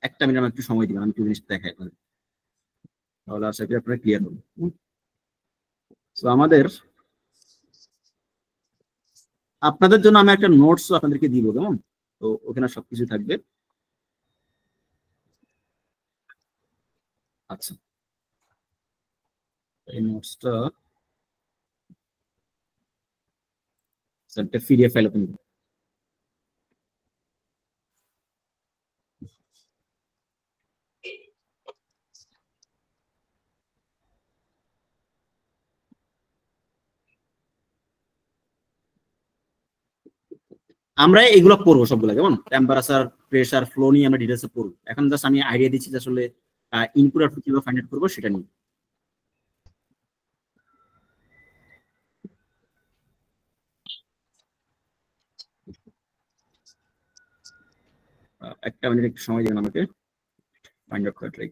1 মিনিট আমি একটু সময় দিবেন, আমি একটু জিনিসটা দেখাই আপনাদের, তাহলে আশা করি আপনারা ক্লিয়ার হবেন। সো আমাদের আপনাদের জন্য আমি একটা নোটস আপনাদেরকে দিব, কেমন? তো ওখানে সবকিছু থাকবে। আচ্ছা, এই নোটসটা একটা পিডিএফ ফাইল ওপেন করুন। আমরা এগুলো পড়বো সবগুলো, কেমন? টেম্পারেচার, প্রেসার, ফ্লো নিয়ে আমরা ডিটেইলসে পড়বো। এখন জাস্ট আমি আইডিয়া দিচ্ছি যে আসলে ইনপুট আউটপুট কিভাবে ফাইন্ড আউট করবো সেটা নিয়ে। একটা মিনিট একটু সময় দিবেন আমাকে ফাইন্ড আউট করে ট্রাই।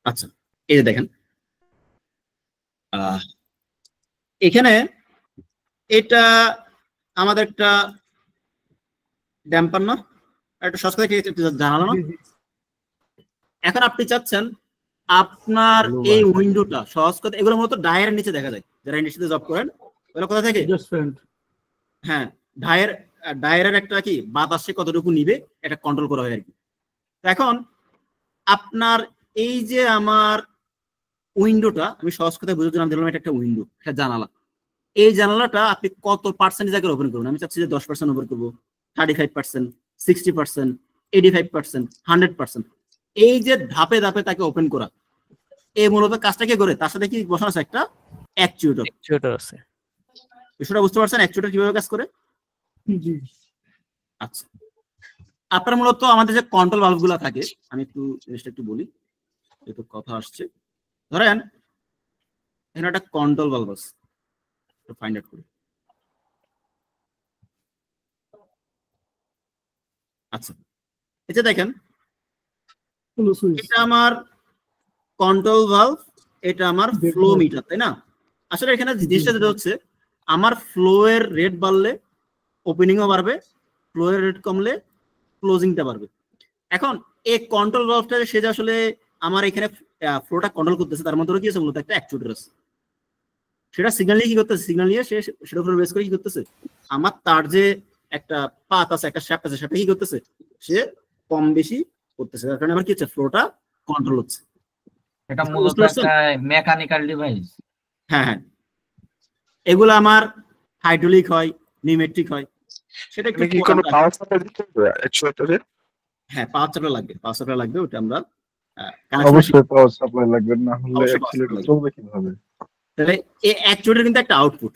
আচ্ছা, এই যে দেখেন এখানে এটা আমাদের একটা ড্যাম্পার না, একটা সহজ কথা জানালো না। এখন আপনি চাচ্ছেন আপনার এই উইন্ডোটা, সহজ কথা এগুলো মূলত ডায়ের নিচে দেখা যায়, যারা ইন্ডাস্ট্রিতে জব করেন ওগুলো কোথা থেকে? হ্যাঁ, ডায়ের একটা কি বাতাসে কতটুকু নিবে এটা কন্ট্রোল করা হয় আর কি। এখন আপনার এই যে আমার উইন্ডোটা, আমি সহজ কথা বুঝার জন্য দিলাম, এটা একটা উইন্ডো, একটা জানালা। এই জানালাটা আপনি কত পার্সেন্টেজ আগে ওপেন করবেন? আমি চাচ্ছি যে 10% ওপেন করবো, 35%, 60%, 85%, 100%। এই যে ধাপে ধাপে তাকে ওপেন করা, এই মূলত কাজটা কে করে, তার সাথে কি বসানো আছে একটা অ্যাকচুয়েটর। অ্যাকচুয়েটর আছে। বিষয়টা বুঝতে পারছেন অ্যাকচুয়েটর কিভাবে কাজ করে? জি। আচ্ছা, আপনার মূলত আমাদের যে কন্ট্রোল ভালভগুলো থাকে, আমি একটু জিনিসটা একটু বলি, একটু কথা আসছে। ধরেন এখানে একটা কন্ট্রোল ভালভ আছে, একটু ফাইন্ড আউট করি। আচ্ছা, এটা দেখেন, এটা আমার কন্ট্রোল ভালভ, এটা আমার ফ্লো মিটার, তাই না? আসলে এখানে জিনিসটা যেটা হচ্ছে, আমার ফ্লো এর রেট বাড়লে ওপেনিংও বাড়বে, ফ্লো এর রেট কমলে ক্লোজিংটা বাড়বে। এখন এই কন্ট্রোল ভালভটা সে যে আসলে আমার এখানে ফ্লোটা কন্ট্রোল করতেছে, তার মধ্যে কি আছে মূলত একটা অ্যাকচুয়েটর আছে। সেটা সিগন্যাল নিয়ে কি করতেছে, সিগন্যাল নিয়ে সে সেটার উপর বেস করে কি করতেছে, আমার তার যে একটা পাত আছে, একটা শ্যাফট আছে, সেটা কি করতেছে, সে কম বেশি করতেছে, তার কারণে আমার কি হচ্ছে, ফ্লোটা কন্ট্রোল হচ্ছে। এটা মূলত একটা মেকানিক্যাল ডিভাইস। হ্যাঁ হ্যাঁ, এগুলো আমার হাইড্রোলিক হয়, নিউমেট্রিক হয়, সেটা একটু কি কোনো পাওয়ার সাপ্লাই দিতে হবে অ্যাকচুয়েটরে? হ্যাঁ, পাওয়ার সাপ্লাই লাগবে, পাওয়ার সাপ্লাই লাগবে, ওটা আমরা অবশ্যই পাওয়ার সাপ্লাই লাগবে, না হলে অ্যাকচুয়েটর চলবে কিভাবে? তাহলে এই অ্যাকচুয়েটর কিন্তু একটা আউটপুট,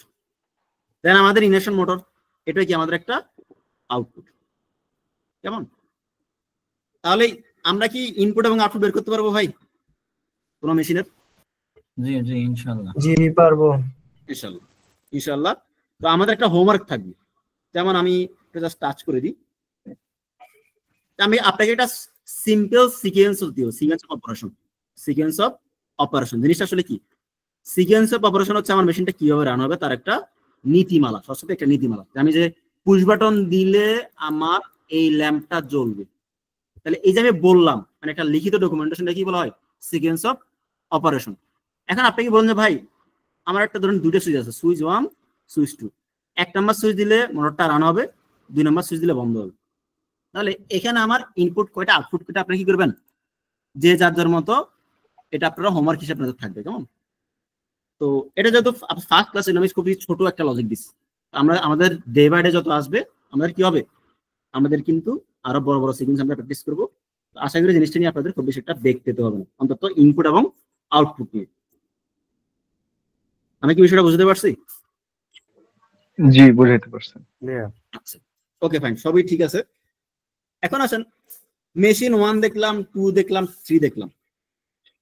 দেন আমাদের ইন্ডাকশন মোটর, এটা কি আমাদের একটা আউটপুট, কেমন? তাহলে আমরা কি ইনপুট এবং আউটপুট বের করতে পারবো ভাই কোন মেশিনের? জি জি ইনশাআল্লাহ। জি পারবো ইনশাআল্লাহ, ইনশাআল্লাহ। তো আমাদের একটা হোমওয়ার্ক থাকবে, যেমন আমি জাস্ট টাচ করে দিই, আমি আপনাকে একটা সিম্পল সিকোয়েন্স দিও, sequence of operation, sequence of operation জিনিসটা আসলে কি? সিকোয়েন্স অফ অপারেশন হচ্ছে আমার মেশিনটা কিভাবে রান হবে তার একটা নীতিমালা, সবসময় একটা নীতিমালা। আমি যে পুশ বাটন দিলে আমার এই ল্যাম্পটা জ্বলবে, তাহলে এই যে আমি বললাম, মানে একটা লিখিত ডকুমেন্টেশনটা কি বলা হয়, সিকোয়েন্স অফ অপারেশন। এখন আপনি কি বলেন যে ভাই আমার একটা ধরুন দুটো সুইচ আছে, সুইচ 1 সুইচ 2, 1 নাম্বার সুইচ দিলে মোটরটা রান হবে, 2 নাম্বার সুইচ দিলে বন্ধ হবে। তাহলে এখানে আমার ইনপুট কয়টা, আউটপুট কয়টা, আপনি কি করবেন, যে যার যার মতো এটা আপনারা হোমওয়ার্ক হিসেবে আপনাদের থাকবে, কেমন? তো এটা যেহেতু ফার্স্ট ক্লাসে আমি খুবই ছোট একটা লজিক দিচ্ছি, আমরা আমাদের ডে বাই ডে যত আসবে আমাদের কি হবে, আমাদের কিন্তু আরো বড় বড় সিকোয়েন্স আমরা প্র্যাকটিস করবো। আশা করি জিনিসটা নিয়ে আপনাদের খুব বেশি একটা বেগ পেতে হবে না, অন্তত ইনপুট এবং আউটপুট নিয়ে। আমি কি বিষয়টা বুঝতে পারছি? জি, বুঝাইতে পারছেন। আচ্ছা, ওকে ফাইন, সবই ঠিক আছে। এখন আসেন, মেশিন 1 দেখলাম, 2 দেখলাম, 3 দেখলাম,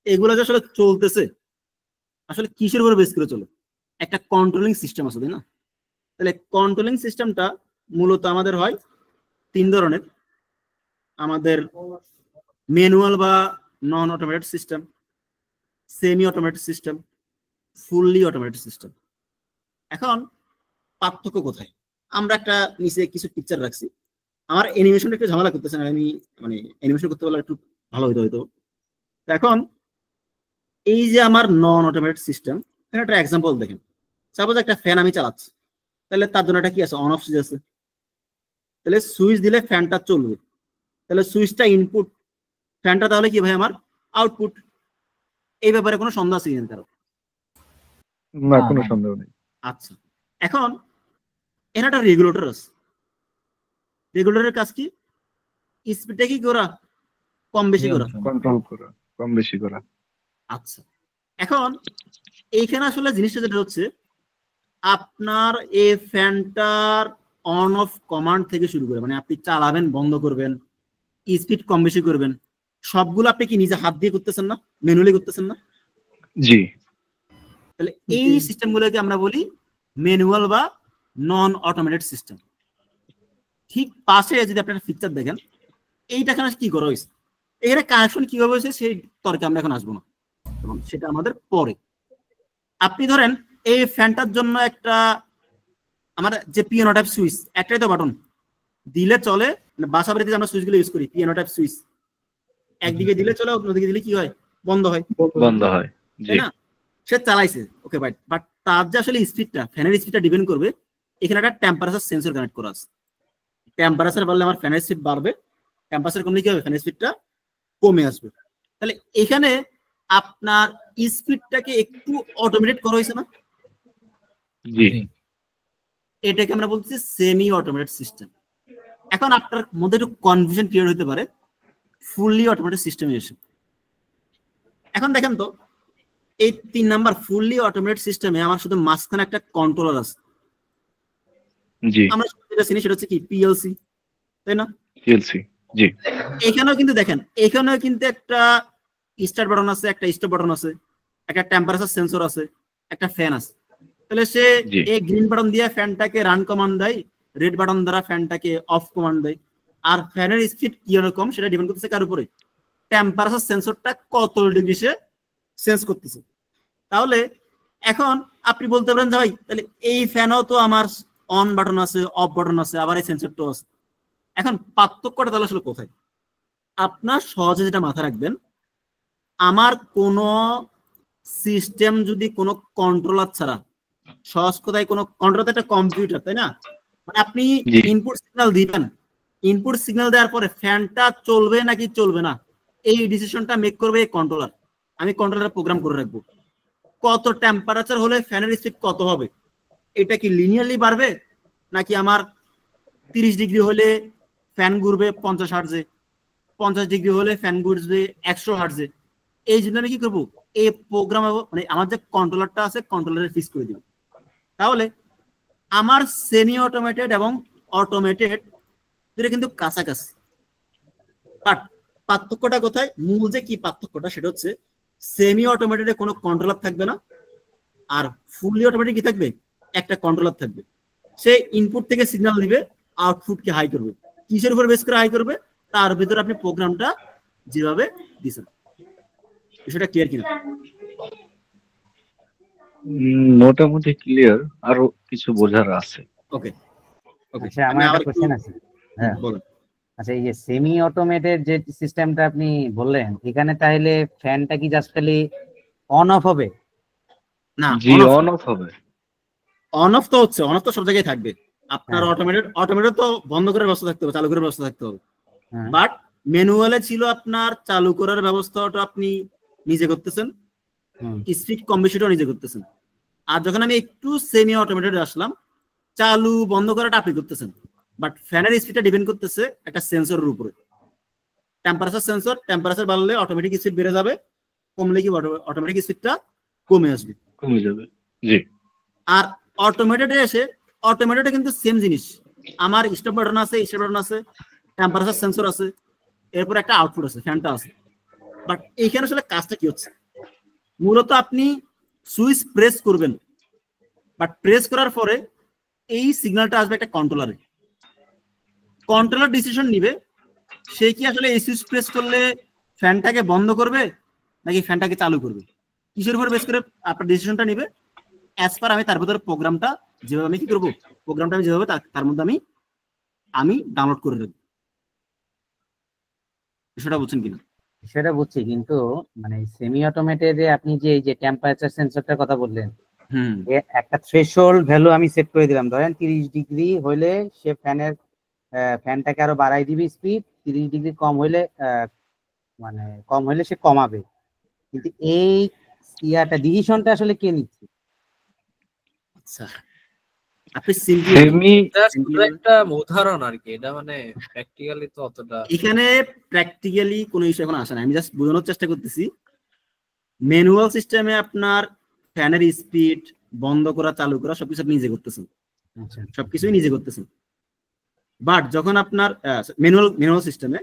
এগুলো যে আসলে চলতেছে আসলে কিসের উপর বেস করে চলে? একটা কন্ট্রোলিং সিস্টেম আছে, তাই না? তাহলে কন্ট্রোলিং সিস্টেমটা মূলত আমাদের হয় 3 ধরনের, আমাদের ম্যানুয়াল বা non automated system, semi automated system, fully automated system. এখন পার্থক্য কোথায়? আমরা একটা নিচে কিছু পিকচার রাখছি, আমার অ্যানিমেশনটা একটু ঝামেলা করতেছে না, আমি মানে অ্যানিমেশন করতে পারলে একটু ভালো হইতো। এখন এই যে আমার নন অটোমেটেড সিস্টেম, এখানে একটা এক্সাম্পল দেখেন, সাপোজ একটা ফ্যান আমি চালাচ্ছি, তাহলে তার জন্য একটা কি আছে, অন অফ সুইচ আছে, তাহলে সুইচ দিলে ফ্যানটা চলবে, তাহলে সুইচটা ইনপুট, ফ্যানটা তাহলে কি ভাই আমার আউটপুট। এই ব্যাপারে কোনো সন্দেহ আছে কিনা কারো? না, কোনো সন্দেহ নেই। আচ্ছা, এখন এখানে একটা রেগুলেটর আছে, রেগুলেটরের কাজ কি? স্পিডটা কি করা, কম বেশি করা, কন্ট্রোল করা, কম বেশি করা। আচ্ছা, এখন এইখানে আসলে জিনিসটা যেটা হচ্ছে, আপনার এই ফ্যানটার অন অফ কমান্ড থেকে শুরু করে, মানে আপনি চালাবেন, বন্ধ করবেন, স্পিড কম বেশি করবেন, সবগুলো আপনি কি নিজে হাত দিয়ে করতেছেন না, ম্যানুয়ালি করতেছেন না? জি। তাহলে এই সিস্টেমগুলোকে আমরা বলি ম্যানুয়াল বা নন অটোমেটেড সিস্টেম। ঠিক পাশে যদি আপনারা পিকচার দেখেন, এইটা এখানে কি করা হয়েছে, এখানে কানেকশন কিভাবে হয়েছে সেই তর্কে আমরা এখন আসবো না, এবং সেটা আমাদের পরে। আপনি ধরেন এই ফ্যানটার জন্য একটা আমার যে পিয়ানো টাইপ সুইচ, একটাই তো বাটন দিলে চলে, মানে বাসা বাড়িতে আমরা সুইচগুলো ইউজ করি, পিয়ানো টাইপ সুইচ, একদিকে দিলে চলে, অন্যদিকে দিলে কি হয়, বন্ধ হয়, বন্ধ হয়, তাই না? সে চালাইছে, ওকে বাট বাট তার যে আসলে স্পিডটা, ফ্যানের স্পিডটা ডিপেন্ড করবে, এখানে একটা টেম্পারেচার সেন্সর কানেক্ট করা আছে। টেম্পারেচার বাড়লে আমার ফ্যানের স্পিড বাড়বে, টেম্পারেচার কমলে কি হবে, ফ্যানের স্পিডটা কমে আসবে। তাহলে এখানে আপনার স্পিডটাকে একটু অটোমেটেড করা হয়েছে না? জি। এটাকে আমরা বলছি সেমি অটোমেটেড সিস্টেম। এখন আপনার মধ্যে একটু কনফিউশন ক্রিয়েট হতে পারে ফুললি অটোমেটেড সিস্টেমে এসে। এখন দেখেন তো, এই 3 নাম্বার ফুললি অটোমেটেড সিস্টেমে আমার শুধু মাঝখানে একটা কন্ট্রোলার আছে। জি, আমরা যেটা চিনি সেটা হচ্ছে কি পিএলসি, তাই না? পিএলসি, জি, এখানেও কিন্তু দেখেন, এখানেও কিন্তু একটা স্টার্ট বাটন আছে, একটা স্টপ বাটন আছে, একটা টেম্পারেচার সেন্সর আছে, একটা ফ্যান আছে। তাহলে সে জি। এই গ্রিন বাটন দিয়ে ফ্যানটাকে রান কমান্ড দেয়, রেড বাটন দ্বারা ফ্যানটাকে অফ কমান্ড দেয়। আর ফ্যানের স্পিড কি রকম সেটা ডিপেন্ড করতেছে কার উপরে? টেম্পারেচার সেন্সরটা কত ডিগ্রি সে সেন্স করতেছে। তাহলে এখন আপনি বলতে পারেন যে ভাই তাহলে এই ফ্যানও তো আমার অন বাটন আছে, অফ বাটন আছে, আবার এই সেন্সরটাও আছে। এখন পার্থক্যটা তাহলে আসলে কোথায়? আপনার সহজে যেটা মাথায় রাখবেন, আমার কোন সিস্টেম যদি কোনো কন্ট্রোলার ছাড়া, সহজ কথায় কোনো কন্ট্রোলার একটা কম্পিউটার, তাই না? মানে আপনি ইনপুট সিগন্যাল দিবেন, ইনপুট সিগন্যাল দেওয়ার পরে ফ্যানটা চলবে নাকি চলবে না এই ডিসিশনটা মেক করবে এই কন্ট্রোলার। আমি কন্ট্রোলার প্রোগ্রাম করে রাখবো কত টেম্পারেচার হলে ফ্যানের স্পিড কত হবে, এটা কি লিনিয়ারলি বাড়বে নাকি আমার 30 ডিগ্রি হলে ফ্যান ঘুরবে 50 হার্টজে, 50 ডিগ্রি হলে ফ্যান ঘুরবে 100 হার্টজে। এই জন্য আমি কি করবো, এই প্রোগ্রাম মানে আমার যে কন্ট্রোলারটা আছে কন্ট্রোলারে ফিক্স করে দিব। তাহলে আমার সেমি অটোমেটেড এবং অটোমেটেড দুটো কিন্তু কাছাকাছি, বাট পার্থক্যটা কোথায়? মূল যে কি পার্থক্যটা সেটা হচ্ছে সেমি অটোমেটেডে কোনো কন্ট্রোলার থাকবে না, আর ফুললি অটোমেটিক কি থাকবে? একটা কন্ট্রোলার থাকবে। সে ইনপুট থেকে সিগন্যাল দিবে, আউটপুটকে হাই করবে। কিসের উপর বেস করে হাই করবে? তার ভিতরে আপনি প্রোগ্রামটা যেভাবে দিছেন। বিষয়টা ক্লিয়ার কিনা? মোটামুটি ক্লিয়ার, আরো কিছু বোঝার আছে। ওকে ওকে, আচ্ছা আমার একটা কোশ্চেন আছে। হ্যাঁ বলুন। আচ্ছা এই যে সেমি অটোমেটেড যে সিস্টেমটা আপনি বললেন, এখানে তাহলে ফ্যানটা কি জাস্ট খালি অন অফ হবে? না, জি, অন অফ হবে। অন অফ তো হচ্ছে, অন অফ তো সব জায়গায় থাকবে। আপনার অটোমেটেড তো বন্ধ করার ব্যবস্থা থাকতে হবে, চালু করার ব্যবস্থা থাকতে হবে। বাট ম্যানুয়ালে ছিল আপনার চালু করার ব্যবস্থাটা আপনি নিজে করতেছেন, স্পিড কম বেশিটাও নিজে করতেছেন। আর যখন আমি একটু সেমি অটোমেটেড আসলাম, চালু বন্ধ করাটা আপনি করতেছেন, বাট ফ্যানের স্পিডটা ডিপেন্ড করতেছে একটা সেন্সরের উপরে। টেম্পারেচার সেন্সর, টেম্পারেচার বাড়লে অটোমেটিক স্পিড বেড়ে যাবে, কমলে কি অটোমেটিক স্পিডটা কমে আসবে, কমে যাবে। জি। আর অটোমেটেডে এসে অটোমেটেডে কিন্তু সেম জিনিস, আমার স্টপ বাটন আছে, স্টার্ট বাটন আছে, টেম্পারেচার সেন্সর আছে, এরপর একটা আউটপুট আছে, ফ্যানটা আছে। বাট এইখানে আসলে কাজটা কি হচ্ছে? মূলত আপনি সুইচ প্রেস করবেন, বাট প্রেস করার পরে এই সিগন্যালটা আসবে একটা কন্ট্রোলারে। কন্ট্রোলার ডিসিশন নিবে সে কি আসলে এই সুইচ প্রেস করলে ফ্যানটাকে বন্ধ করবে নাকি ফ্যানটাকে চালু করবে। কিসের উপর বেস করে আপনার ডিসিশনটা নিবে? অ্যাজ পার আমি তার ভিতরে প্রোগ্রামটা যেভাবে আমি কি করবো, প্রোগ্রামটা আমি যেভাবে তার মধ্যে আমি ডাউনলোড করে দেবো। সেটা বুঝছেন কিনা? সেটা বুঝছি, কিন্তু মানে সেমি অটোমেটেডে আপনি যে এই যে টেম্পারেচার সেন্সরটার কথা বললেন, একটা থ্রেশহোল্ড ভ্যালু আমি সেট করে দিলাম, ধরেন 30 ডিগ্রি হইলে সে ফ্যানটাকে আরো বাড়াই দিবে স্পিড, 30 ডিগ্রি কম হইলে মানে কম হইলে সে কমাবে। কিন্তু এই ডিসিশনটা আসলে কে নিচ্ছে? আচ্ছা, আপনি একটা উদাহরণ আর কি, এটা মানে প্র্যাকটিক্যালি তো অতটা এখানে প্র্যাকটিক্যালি কোনো ইস্যু এখন আসে না। আমি জাস্ট বোঝানোর চেষ্টা করতেছি, ম্যানুয়াল সিস্টেমে আপনার ফ্যানের স্পিড বন্ধ করা, চালু করা সবকিছু আপনি নিজে করতেছেন, সবকিছুই নিজে করতেছেন। বাট যখন আপনার ম্যানুয়াল সিস্টেমে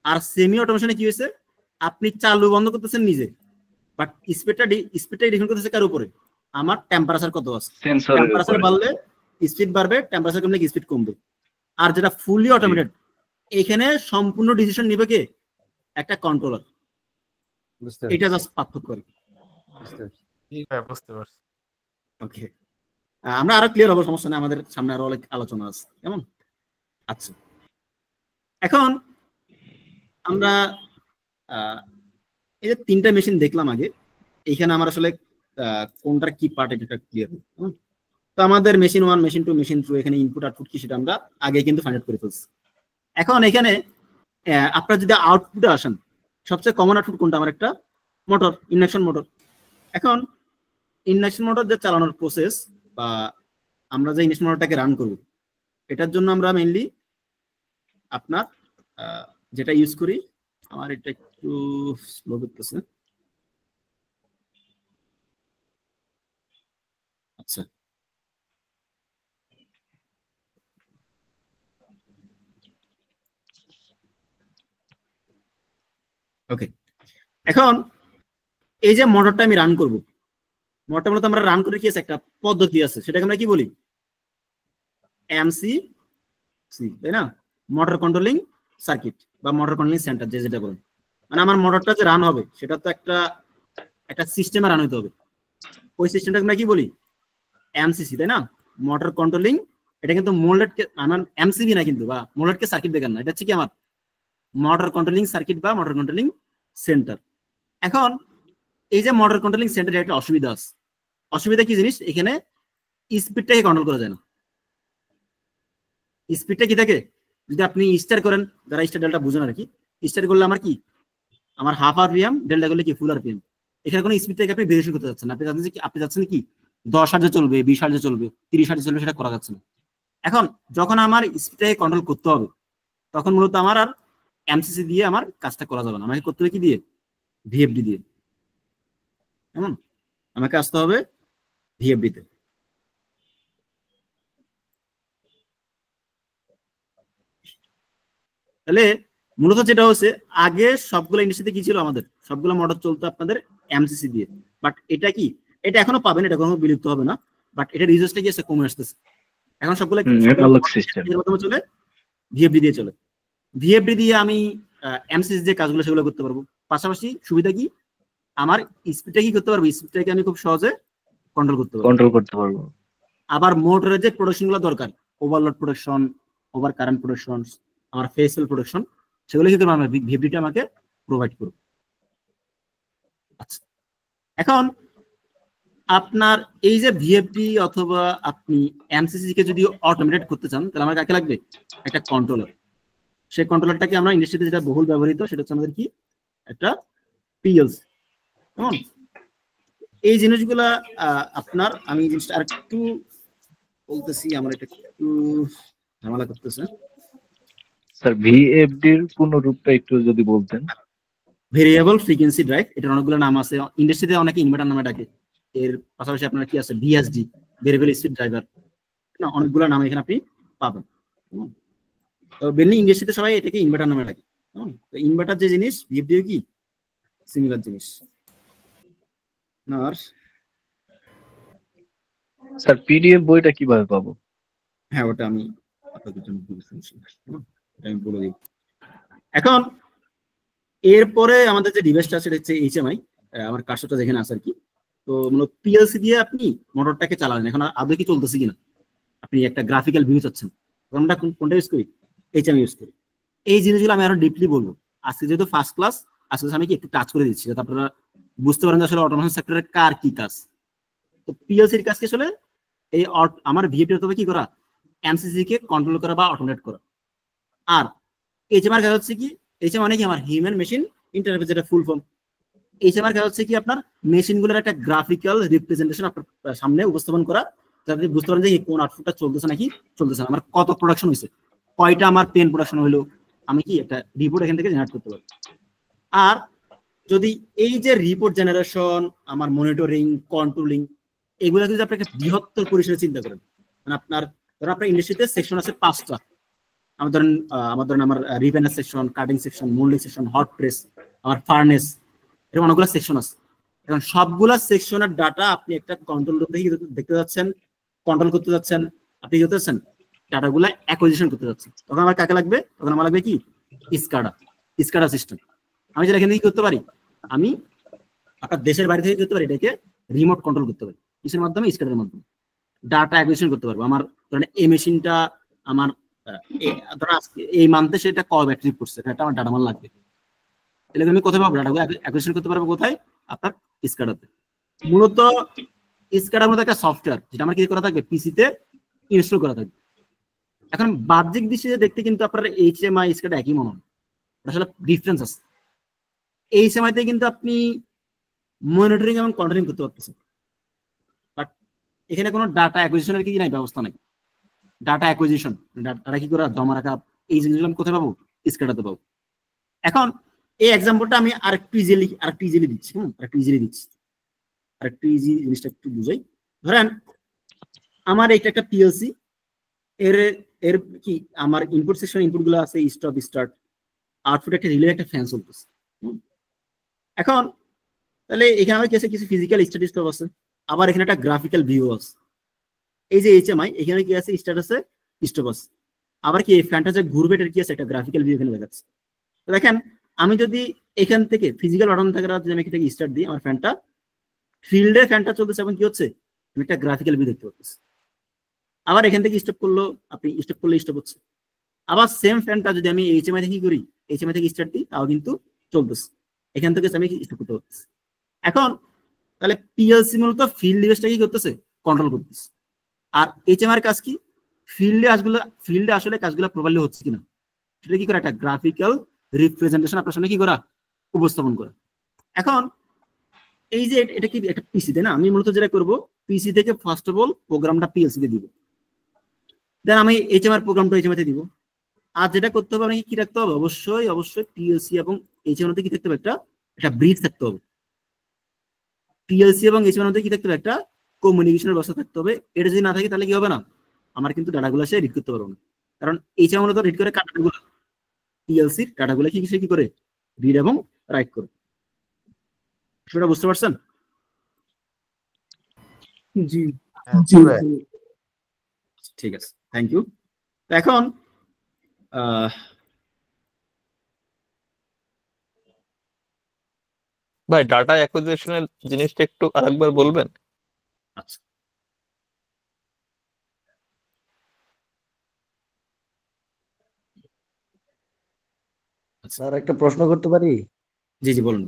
আর সেমি অটোমেশনে কি হয়েছে, আপনি চালু বন্ধ করতেছেন নিজে, বাট স্পিডটা ডিপেন্ড করতেছে কার উপরে? আমার টেম্পারেচার কত আছে। টেম্পারেচার বাড়লে স্পিড বাড়বে, টেম্পারেচার কমলে স্পিড কমবে। আর যেটা ফুললি অটোমেটেড, এখানে সম্পূর্ণ ডিসিশন নিবে কে? একটা কন্ট্রোলার। এটা জাস্ট পার্থক্য। বুঝতে পারছি। ওকে, আমরা আরো ক্লিয়ার হবো, সমস্যা নেই, আমাদের সামনে আরো অনেক আলোচনা আছে, কেমন? আচ্ছা, এখন আমরা এই যে 3টা মেশিন দেখলাম আগে, এইখানে আমার আসলে কোনটার কি পার্ট এটা ক্লিয়ার হবে। তো আমাদের মেশিন 1, মেশিন 2, মেশিন 3 এখানে ইনপুট আউটপুট কি সেটা আমরা আগে কিন্তু ফাইন্ড আউট করে ফেলছি। এখন এখানে আপনারা যদি আউটপুটে আসেন, সবচেয়ে কমন আউটপুট কোনটা? আমার একটা মোটর, ইন্ডাকশন মোটর। এখন ইন্ডাকশন মোটর যে চালানোর প্রসেস বা আমরা যে ইন্ডাকশন মোটরটাকে রান করব, এটার জন্য আমরা মেইনলি আপনার যেটা ইউজ করি, আমার এটা একটু স্লো করতেছে, আচ্ছা ওকে, এখন এই যে মোটরটা আমি রান করব, মোটরটা মূলত আমরা রান করে কি আছে, একটা পদ্ধতি আছে, সেটাকে আমরা কি বলি, এমসিসি, তাই না? মোটর কন্ট্রোলিং সার্কিট বা মোটর কন্ট্রোলিং সেন্টার, যে যেটা বলেন। মানে আমার মোটরটা যে রান হবে সেটা তো একটা সিস্টেমে রান হতে হবে, ওই সিস্টেমটাকে আমরা কি বলি, এমসিসি, তাই না? Motor controlling. এটা কিন্তু মোল্ডেড, আমার এমসিবি না কিন্তু, বা মোল্ডেডকে সার্কিট বেকার না, এটা হচ্ছে কি আমার মোটর কন্ট্রোলিং সার্কিট বা মোটর কন্ট্রোলিং সেন্টার। এখন এই যে মোটর কন্ট্রোলিং সেন্টারে একটা অসুবিধা আছে। অসুবিধা কি জিনিস, এখানে স্পিডটাকে কন্ট্রোল করা যায় না। স্পিডটা কি থাকে, যদি আপনি স্টার করেন, যারা স্টার ডেল্টা বুঝেন আর কি, স্টার করলে আমার কি, আমার হাফ আরপিএম, ডেল্টা করলে কি ফুল আরপিএম। এখানে কোনো স্পিডটাকে আপনি ভেরিয়েশন করতে যাচ্ছেন না, আপনি যাচ্ছেন কি 10 হার্জে চলবে, 20 হার্জে চলবে, 30 হার্জে চলবে, সেটা করা যাচ্ছে না। এখন যখন আমার স্পিডটাকে কন্ট্রোল করতে হবে, তখন মূলত আমার আর এমসিসি দিয়ে আমার কাজটা করা যাবে না, আমাকে করতে হবে কি দিয়ে, ভিএফডি দিয়ে। কেমন, আমাকে আসতে হবে ভিএফডি তে। তাহলে মূলত যেটা হচ্ছে, আগে সবগুলো ইন্ডাস্ট্রিতে কি ছিল, আমাদের সবগুলো মোটর চলতো আপনাদের এমসিসি দিয়ে। বাট এটা কি, এটা এখনো পাবেন, এটা কোনো বিলুপ্ত হবে না, বাট এটা রিজোর্সটা কি আছে, কমে আসতেছে। এখন সবগুলো চলে ভিএফডি দিয়ে চলে। ভিএফডি দিয়ে আমি এমসিসি যে কাজগুলো সেগুলো করতে পারবো। পাশাপাশি সুবিধা কি, আমার স্পিডটা কি করতে পারবো, স্পিডটাকে আমি খুব সহজে কন্ট্রোল করতে পারবো। আবার মোটরের যে প্রোডাকশন গুলো দরকার, overload production, over current production, আমার ফেসেল প্রোডাকশন, সেগুলো কি করবো, আমার ভিএফডিটা আমাকে প্রোভাইড করবো। আচ্ছা, এখন আপনার এই যে ভিএফডি অথবা আপনি এমসিসি কে যদি অটোমেটেড করতে চান, তাহলে আমার কাকে লাগবে, একটা কন্ট্রোলার। সেই কন্ট্রোলারটাকে আমরা ইন্ডাস্ট্রিতে যেটা বহুল ব্যবহৃত, সেটা হচ্ছে আমাদের কি, একটা পিএলসি। কেমন, এই জিনিসগুলা আপনার, আমি জিনিসটা আর একটু বলতেছি, আমার এটা একটু ঝামেলা করতেছে। স্যার ভিএফডি এর পূর্ণ রূপটা একটু যদি বলতেন। ভেরিয়েবল ফ্রিকোয়েন্সি ড্রাইভ, এটার অনেকগুলো নাম আছে, ইন্ডাস্ট্রিতে অনেকে ইনভার্টার নামে ডাকে। এর পাশাপাশি আপনার কি আছে, ভিএসডি, ভেরিয়েবল স্পিড ড্রাইভার, না অনেকগুলো নাম এখানে আপনি পাবেন। তো বেনলি ইন্ডাস্ট্রিতে সবাই এটাকে ইনভার্টার নামে ডাকে। তো ইনভার্টার যে জিনিস, ভিএফডিও কি সিমিলার জিনিস। আর স্যার পিডিএফ বইটা কিভাবে পাবো? হ্যাঁ, ওটা আমি আপনাদের জন্য বলে দিই। এখন এরপরে আমাদের যে ডিভাইসটা আছে, সেটা হচ্ছে এইচএমআই। আমার কাজটা যেখানে আছে আর কি। তো মূলত পিএলসি দিয়ে আপনি মোটরটাকে চালালেন, এখন আদৌ কি চলতেছে কিনা, আপনি একটা গ্রাফিক্যাল ভিউ চাচ্ছেন, আমরা কোনটা ইউজ করি, এইচএমআই ইউজ করি। এই জিনিসগুলো আমি আরো ডিপলি বলবো আজকে, যেহেতু ফার্স্ট ক্লাস, আজকে আমি কি একটু টাচ করে দিচ্ছি, যাতে আপনারা বুঝতে পারেন যে আসলে অটোমেশন সেক্টরের কার কি কাজ। তো পিএলসির কাজ কি আসলে, এই আমার ভিএফডি তবে কি করা, এমসিসি কে কন্ট্রোল করা বা অটোমেট করা। আর এইচএমআই কাজ হচ্ছে কি, এইচএমআই মানে কি, আমার হিউম্যান মেশিন ইন্টারফেস, যেটা ফুল ফর্ম। এইচএমআই কাজ হচ্ছে কি, আপনার মেশিনগুলোর একটা গ্রাফিক্যাল রিপ্রেজেন্টেশন আপনার সামনে উপস্থাপন করা, যাতে আপনি বুঝতে পারেন যে কোন আউটপুটটা চলতেছে নাকি চলতেছে না, আমার কত প্রোডাকশন হয়েছে, কয়টা আমার পেন প্রোডাকশন হলো, আমি কি একটা রিপোর্ট এখান থেকে জেনারেট করতে পারি। আর যদি এই যে রিপোর্ট জেনারেশন, আমার মনিটরিং, কন্ট্রোলিং, এগুলো যদি আপনি একটা বৃহত্তর পরিসরে চিন্তা করেন, মানে আপনার ধরেন আপনার ইন্ডাস্ট্রিতে সেকশন আছে 5টা। আমার ধরেন আমার রিপেনার section, cutting section, moulding section, hot press, আমার ফার্নেস, এরকম অনেকগুলো সেকশন আছে। এখন সবগুলা সেকশনের ডাটা আপনি একটা কন্ট্রোল রুম থেকে দেখতে যাচ্ছেন, কন্ট্রোল করতে যাচ্ছেন, আপনি কি করতেছেন, ডাটাগুলা অ্যাকুইজিশন করতে যাচ্ছেন। তখন আমার কাকে লাগবে, তখন আমার লাগবে কি, স্কাডা সিস্টেম। আমি যেটা এখান থেকে করতে পারি, আমি আপনার দেশের বাইরে থেকে করতে পারি, এটাকে রিমোট কন্ট্রোল করতে পারি, কিসের মাধ্যমে, স্কাডার মাধ্যমে ডাটা অ্যাকুইজিশন করতে পারবো। আমার ধরেন এই মেশিনটা আমার এই মান্থে সেটা কল ব্যাক ট্রিপ করছে, এটা আমার ডাটা মান লাগবে, তাহলে আমি কোথায় পাবো, ডাটাগুলো অ্যাকুইজিশন করতে পারবো কোথায়, আপনার স্কাডাতে। মূলত স্কাডার মধ্যে একটা সফটওয়্যার, যেটা আমার কি করা থাকবে, পিসিতে ইনস্টল করা থাকবে। এখন বাহ্যিক দৃষ্টিতে দেখতে কিন্তু আপনার এইচএমআই স্কাডা একই মনে হয়, আসলে ডিফারেন্স আছে। এইচএমআই তে কিন্তু আপনি মনিটরিং এবং কন্ট্রোলিং করতে পারতেছেন, বাট এখানে কোনো ডাটা অ্যাকুইজিশনের কি নাই, ব্যবস্থা নাই। ডাটা অ্যাকুইজিশন, ডাটা কি করা, জমা রাখা, এই জিনিসগুলো আমি কোথায় পাবো, স্কাডাতে পাবো। এখন এই এক্সাম্পলটা আমি আরেকটু ইজিলি দিচ্ছি, আরেকটু ইজি জিনিসটা একটু বুঝাই। ধরেন আমার এটা একটা পিএলসি, এর এর কি আমার ইনপুট সেকশন ইনপুট গুলো আছে স্টপ স্টার্ট, আউটপুট একটা রিলে একটা ফ্যান চলতেছে। এখন তাহলে এখানে আমার কিছু ফিজিক্যাল স্ট্যাটিস্টিক আছে, আবার এখানে একটা গ্রাফিক্যাল ভিউ আছে। এই যে এইচএমআই এখানে কি আছে স্টার্ট আছে স্টপ আছে, আবার কি এই ফ্যানটা যে ঘুরবে এটার কি আছে একটা গ্রাফিক্যাল ভিউ এখানে দেখাচ্ছে। তো দেখেন আমি যদি এখান থেকে ফিজিক্যাল বাটন থেকে যদি আমি এখান থেকে স্টার্ট দিই আমার ফ্যানটা ফিল্ডে ফ্যানটা চলতেছে এবং কি হচ্ছে আমি একটা গ্রাফিক্যাল ভিউ দেখতে পাচ্ছি। আবার এখান থেকে স্টপ করলো আপনি স্টপ করলে স্টপ হচ্ছে। আবার সেম ফ্যানটা যদি আমি এইচএমআই থেকে কি করি এইচএমআই থেকে স্টার্ট দিই তাও কিন্তু চলতেছে, এখান থেকে আমি স্টপ করতে পারতেছি। এখন তাহলে পিএলসি মূলত ফিল্ড ডিভাইসটা কি করতেছে কন্ট্রোল করতেছে, আর এইচএমআই এর কাজ কি ফিল্ডে আসলে কাজগুলো প্রপারলি হচ্ছে কিনা সেটা কি করে একটা গ্রাফিক্যাল রিপ্রেজেন্টেশন আপনার সামনে কি করা উপস্থাপন করা। এখন এই যে এটা কি একটা পিসি তাই না, আমি মূলত যেটা করব পিসি থেকে ফার্স্ট অফ অল প্রোগ্রামটা পিএলসি তে দিব, দেন আমি এইচএমআই প্রোগ্রামটা এইচএমআই তে দিব। আর যেটা করতে হবে আপনাকে কি রাখতে হবে অবশ্যই পিএলসি এবং এইচএমআই মধ্যে কি থাকতে হবে একটা ব্রিজ থাকতে হবে। পিএলসি এবং এইচএমআই মধ্যে কি থাকতে হবে একটা কমিউনিকেশনের ব্যবস্থা থাকতে হবে। এটা যদি না থাকে তাহলে কি হবে না আমার কিন্তু ডাটাগুলো সে রিড করতে পারবো না, কারণ এইচএমআই মূলত রিড করে ডাটাগুলো পিএলসির ডাটাগুলো কি করে রিড এবং রাইট করে। সেটা বুঝতে পারছেন? জি জি ঠিক আছে, থ্যাংক ইউ। এখন ভাই ডাটা অ্যাকুইজিশনের জিনিসটা একটু আরেকবার বলবেন? আচ্ছা স্যার একটা প্রশ্ন করতে পারি? জি জি বলুন।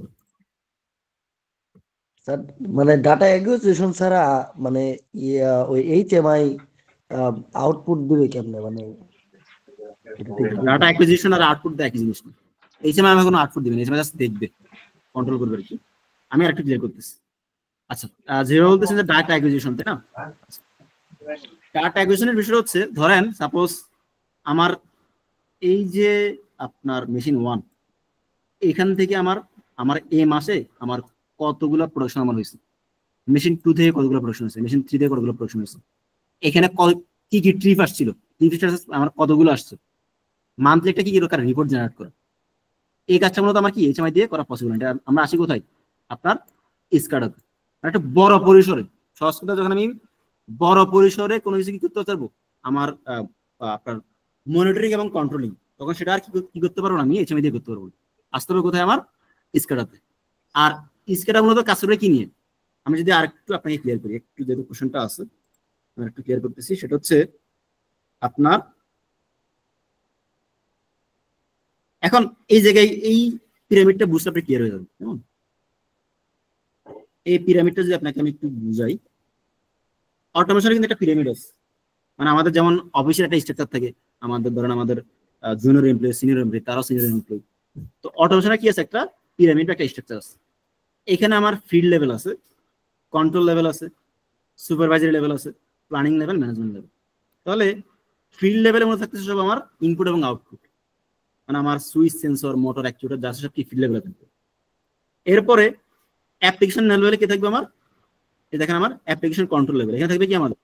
স্যার মানে ডাটা অ্যাকুইজিশন ছাড়া মানে ওই এইচএমআই আউটপুট দিবে কেমনে? মানে ডাটা অ্যাকুইজিশন আর আউটপুট দেয় একই জিনিস না। এইচএমআই আমার কোনো আউটপুট দিবে না, এইচএমআই জাস্ট দেখবে কন্ট্রোল করবে আর কি। আমি আরেকটু ক্লিয়ার করতেছি। আচ্ছা যেভাবে বলতেছেন যে ডাটা অ্যাকুইজিশন তাই না, ডাটা অ্যাকুইজিশনের বিষয় হচ্ছে ধরেন সাপোজ আমার এই যে আপনার মেশিন 1 এখান থেকে আমার এই মাসে আমার কতগুলো প্রোডাকশন আমার হয়েছে, মেশিন 2 থেকে কতগুলো প্রোডাকশন হয়েছে, মেশিন 3 থেকে কতগুলো প্রোডাকশন হয়েছে, এখানে কি কি ট্রিপ আসছিল, ট্রিপ আমার কতগুলো আসছে, মান্থলি একটা কি দরকার রিপোর্ট জেনারেট করা। এই কাজটা মূলত আমার কি এইচএমআই দিয়ে করা পসিবল। এটা আমরা আসি কোথায় আপনার স্কাডাতে, একটা বড় পরিসরে সহজ কথা যখন আমি বড় পরিসরে কোনো কিছু কি করতে পারবো আমার আপনার মনিটরিং এবং কন্ট্রোলিং, তখন সেটা আর কি করতে পারবো না আমি এইচএমআই দিয়ে করতে পারবো। আসতে হবে কোথায় আমার স্কাডাতে। আর স্কাডা মূলত কাজ করবে কি নিয়ে আমি যদি আরেকটু আপনাকে ক্লিয়ার করি, একটু যেহেতু কোশ্চেনটা আছে আমি একটু ক্লিয়ার করতেছি। সেটা হচ্ছে আপনার এখন এই জায়গায় এই পিরামিডটা বুঝতে আপনি ক্লিয়ার হয়ে যাবে। কেমন এই পিরামিডটা যদি আপনাকে আমি একটু বুঝাই, অটোমেশনে কিন্তু একটা পিরামিড আছে। মানে আমাদের যেমন অফিসের একটা স্ট্রাকচার থাকে, আমাদের ধরেন আমাদের জুনিয়র এমপ্লয়ি সিনিয়র এমপ্লয়ি তারাও সিনিয়র এমপ্লয়ি, তো অটোমেশনে কি আছে একটা পিরামিড একটা স্ট্রাকচার আছে। এখানে আমার ফিল্ড লেভেল আছে, কন্ট্রোল লেভেল আছে, সুপারভাইজারি লেভেল আছে, প্ল্যানিং লেভেল, ম্যানেজমেন্ট লেভেল। তাহলে ফিল্ড লেভেলের মধ্যে থাকতেছে সব আমার ইনপুট এবং আউটপুট, মানে আমার সুইচ সেন্সর মোটর অ্যাকচুয়েটর যা সব কি ফিল্ড লেভেলে থাকবে। এরপরে অ্যাপ্লিকেশন লেভেলে কি থাকবে আমার, এই দেখেন আমার অ্যাপ্লিকেশন কন্ট্রোল লেভেল, এখানে থাকবে কি আমাদের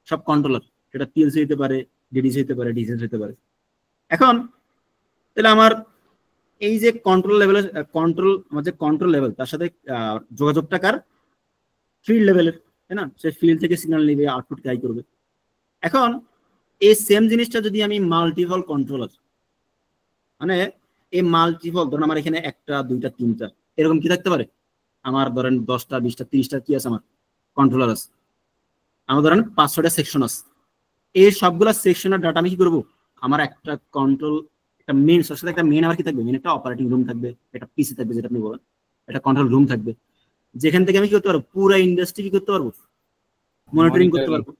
সব কন্ট্রোলার, সেটা পিএলসি হতে পারে, ডিডিসি হতে পারে, ডিসিএস হতে পারে। এখন তাহলে আমার এই যে কন্ট্রোল লেভেলের আমার যে কন্ট্রোল লেভেল তার সাথে যোগাযোগটা কার ফিল্ড লেভেলের, তাই না? সে ফিল্ড থেকে সিগন্যাল নিবে, আউটপুট ট্রাই করবে। এখন এই সেম জিনিসটা যদি আমি মাল্টিপল কন্ট্রোলার, মানে এই মাল্টিপল ধরেন আমার এখানে 1টা 2টা 3টা এরকম কি থাকতে পারে, আমার ধরেন 10টা 20টা 30টা কি আছে আমার কন্ট্রোলার আছে, আমার ধরেন 500টা সেকশন আছে। এই সবগুলা সেকশনের ডাটা আমি কি করবো, আমার একটা কন্ট্রোল একটা মেইন সাথে একটা মেইন আমার কি থাকবে, মেইন একটা অপারেটিং রুম থাকবে, একটা পিসি থাকবে যেটা আপনি বলেন, একটা কন্ট্রোল রুম থাকবে, যেখান থেকে আমি কি করতে পারবো পুরো ইন্ডাস্ট্রি কি করতে পারবো মনিটরিং করতে পারবো,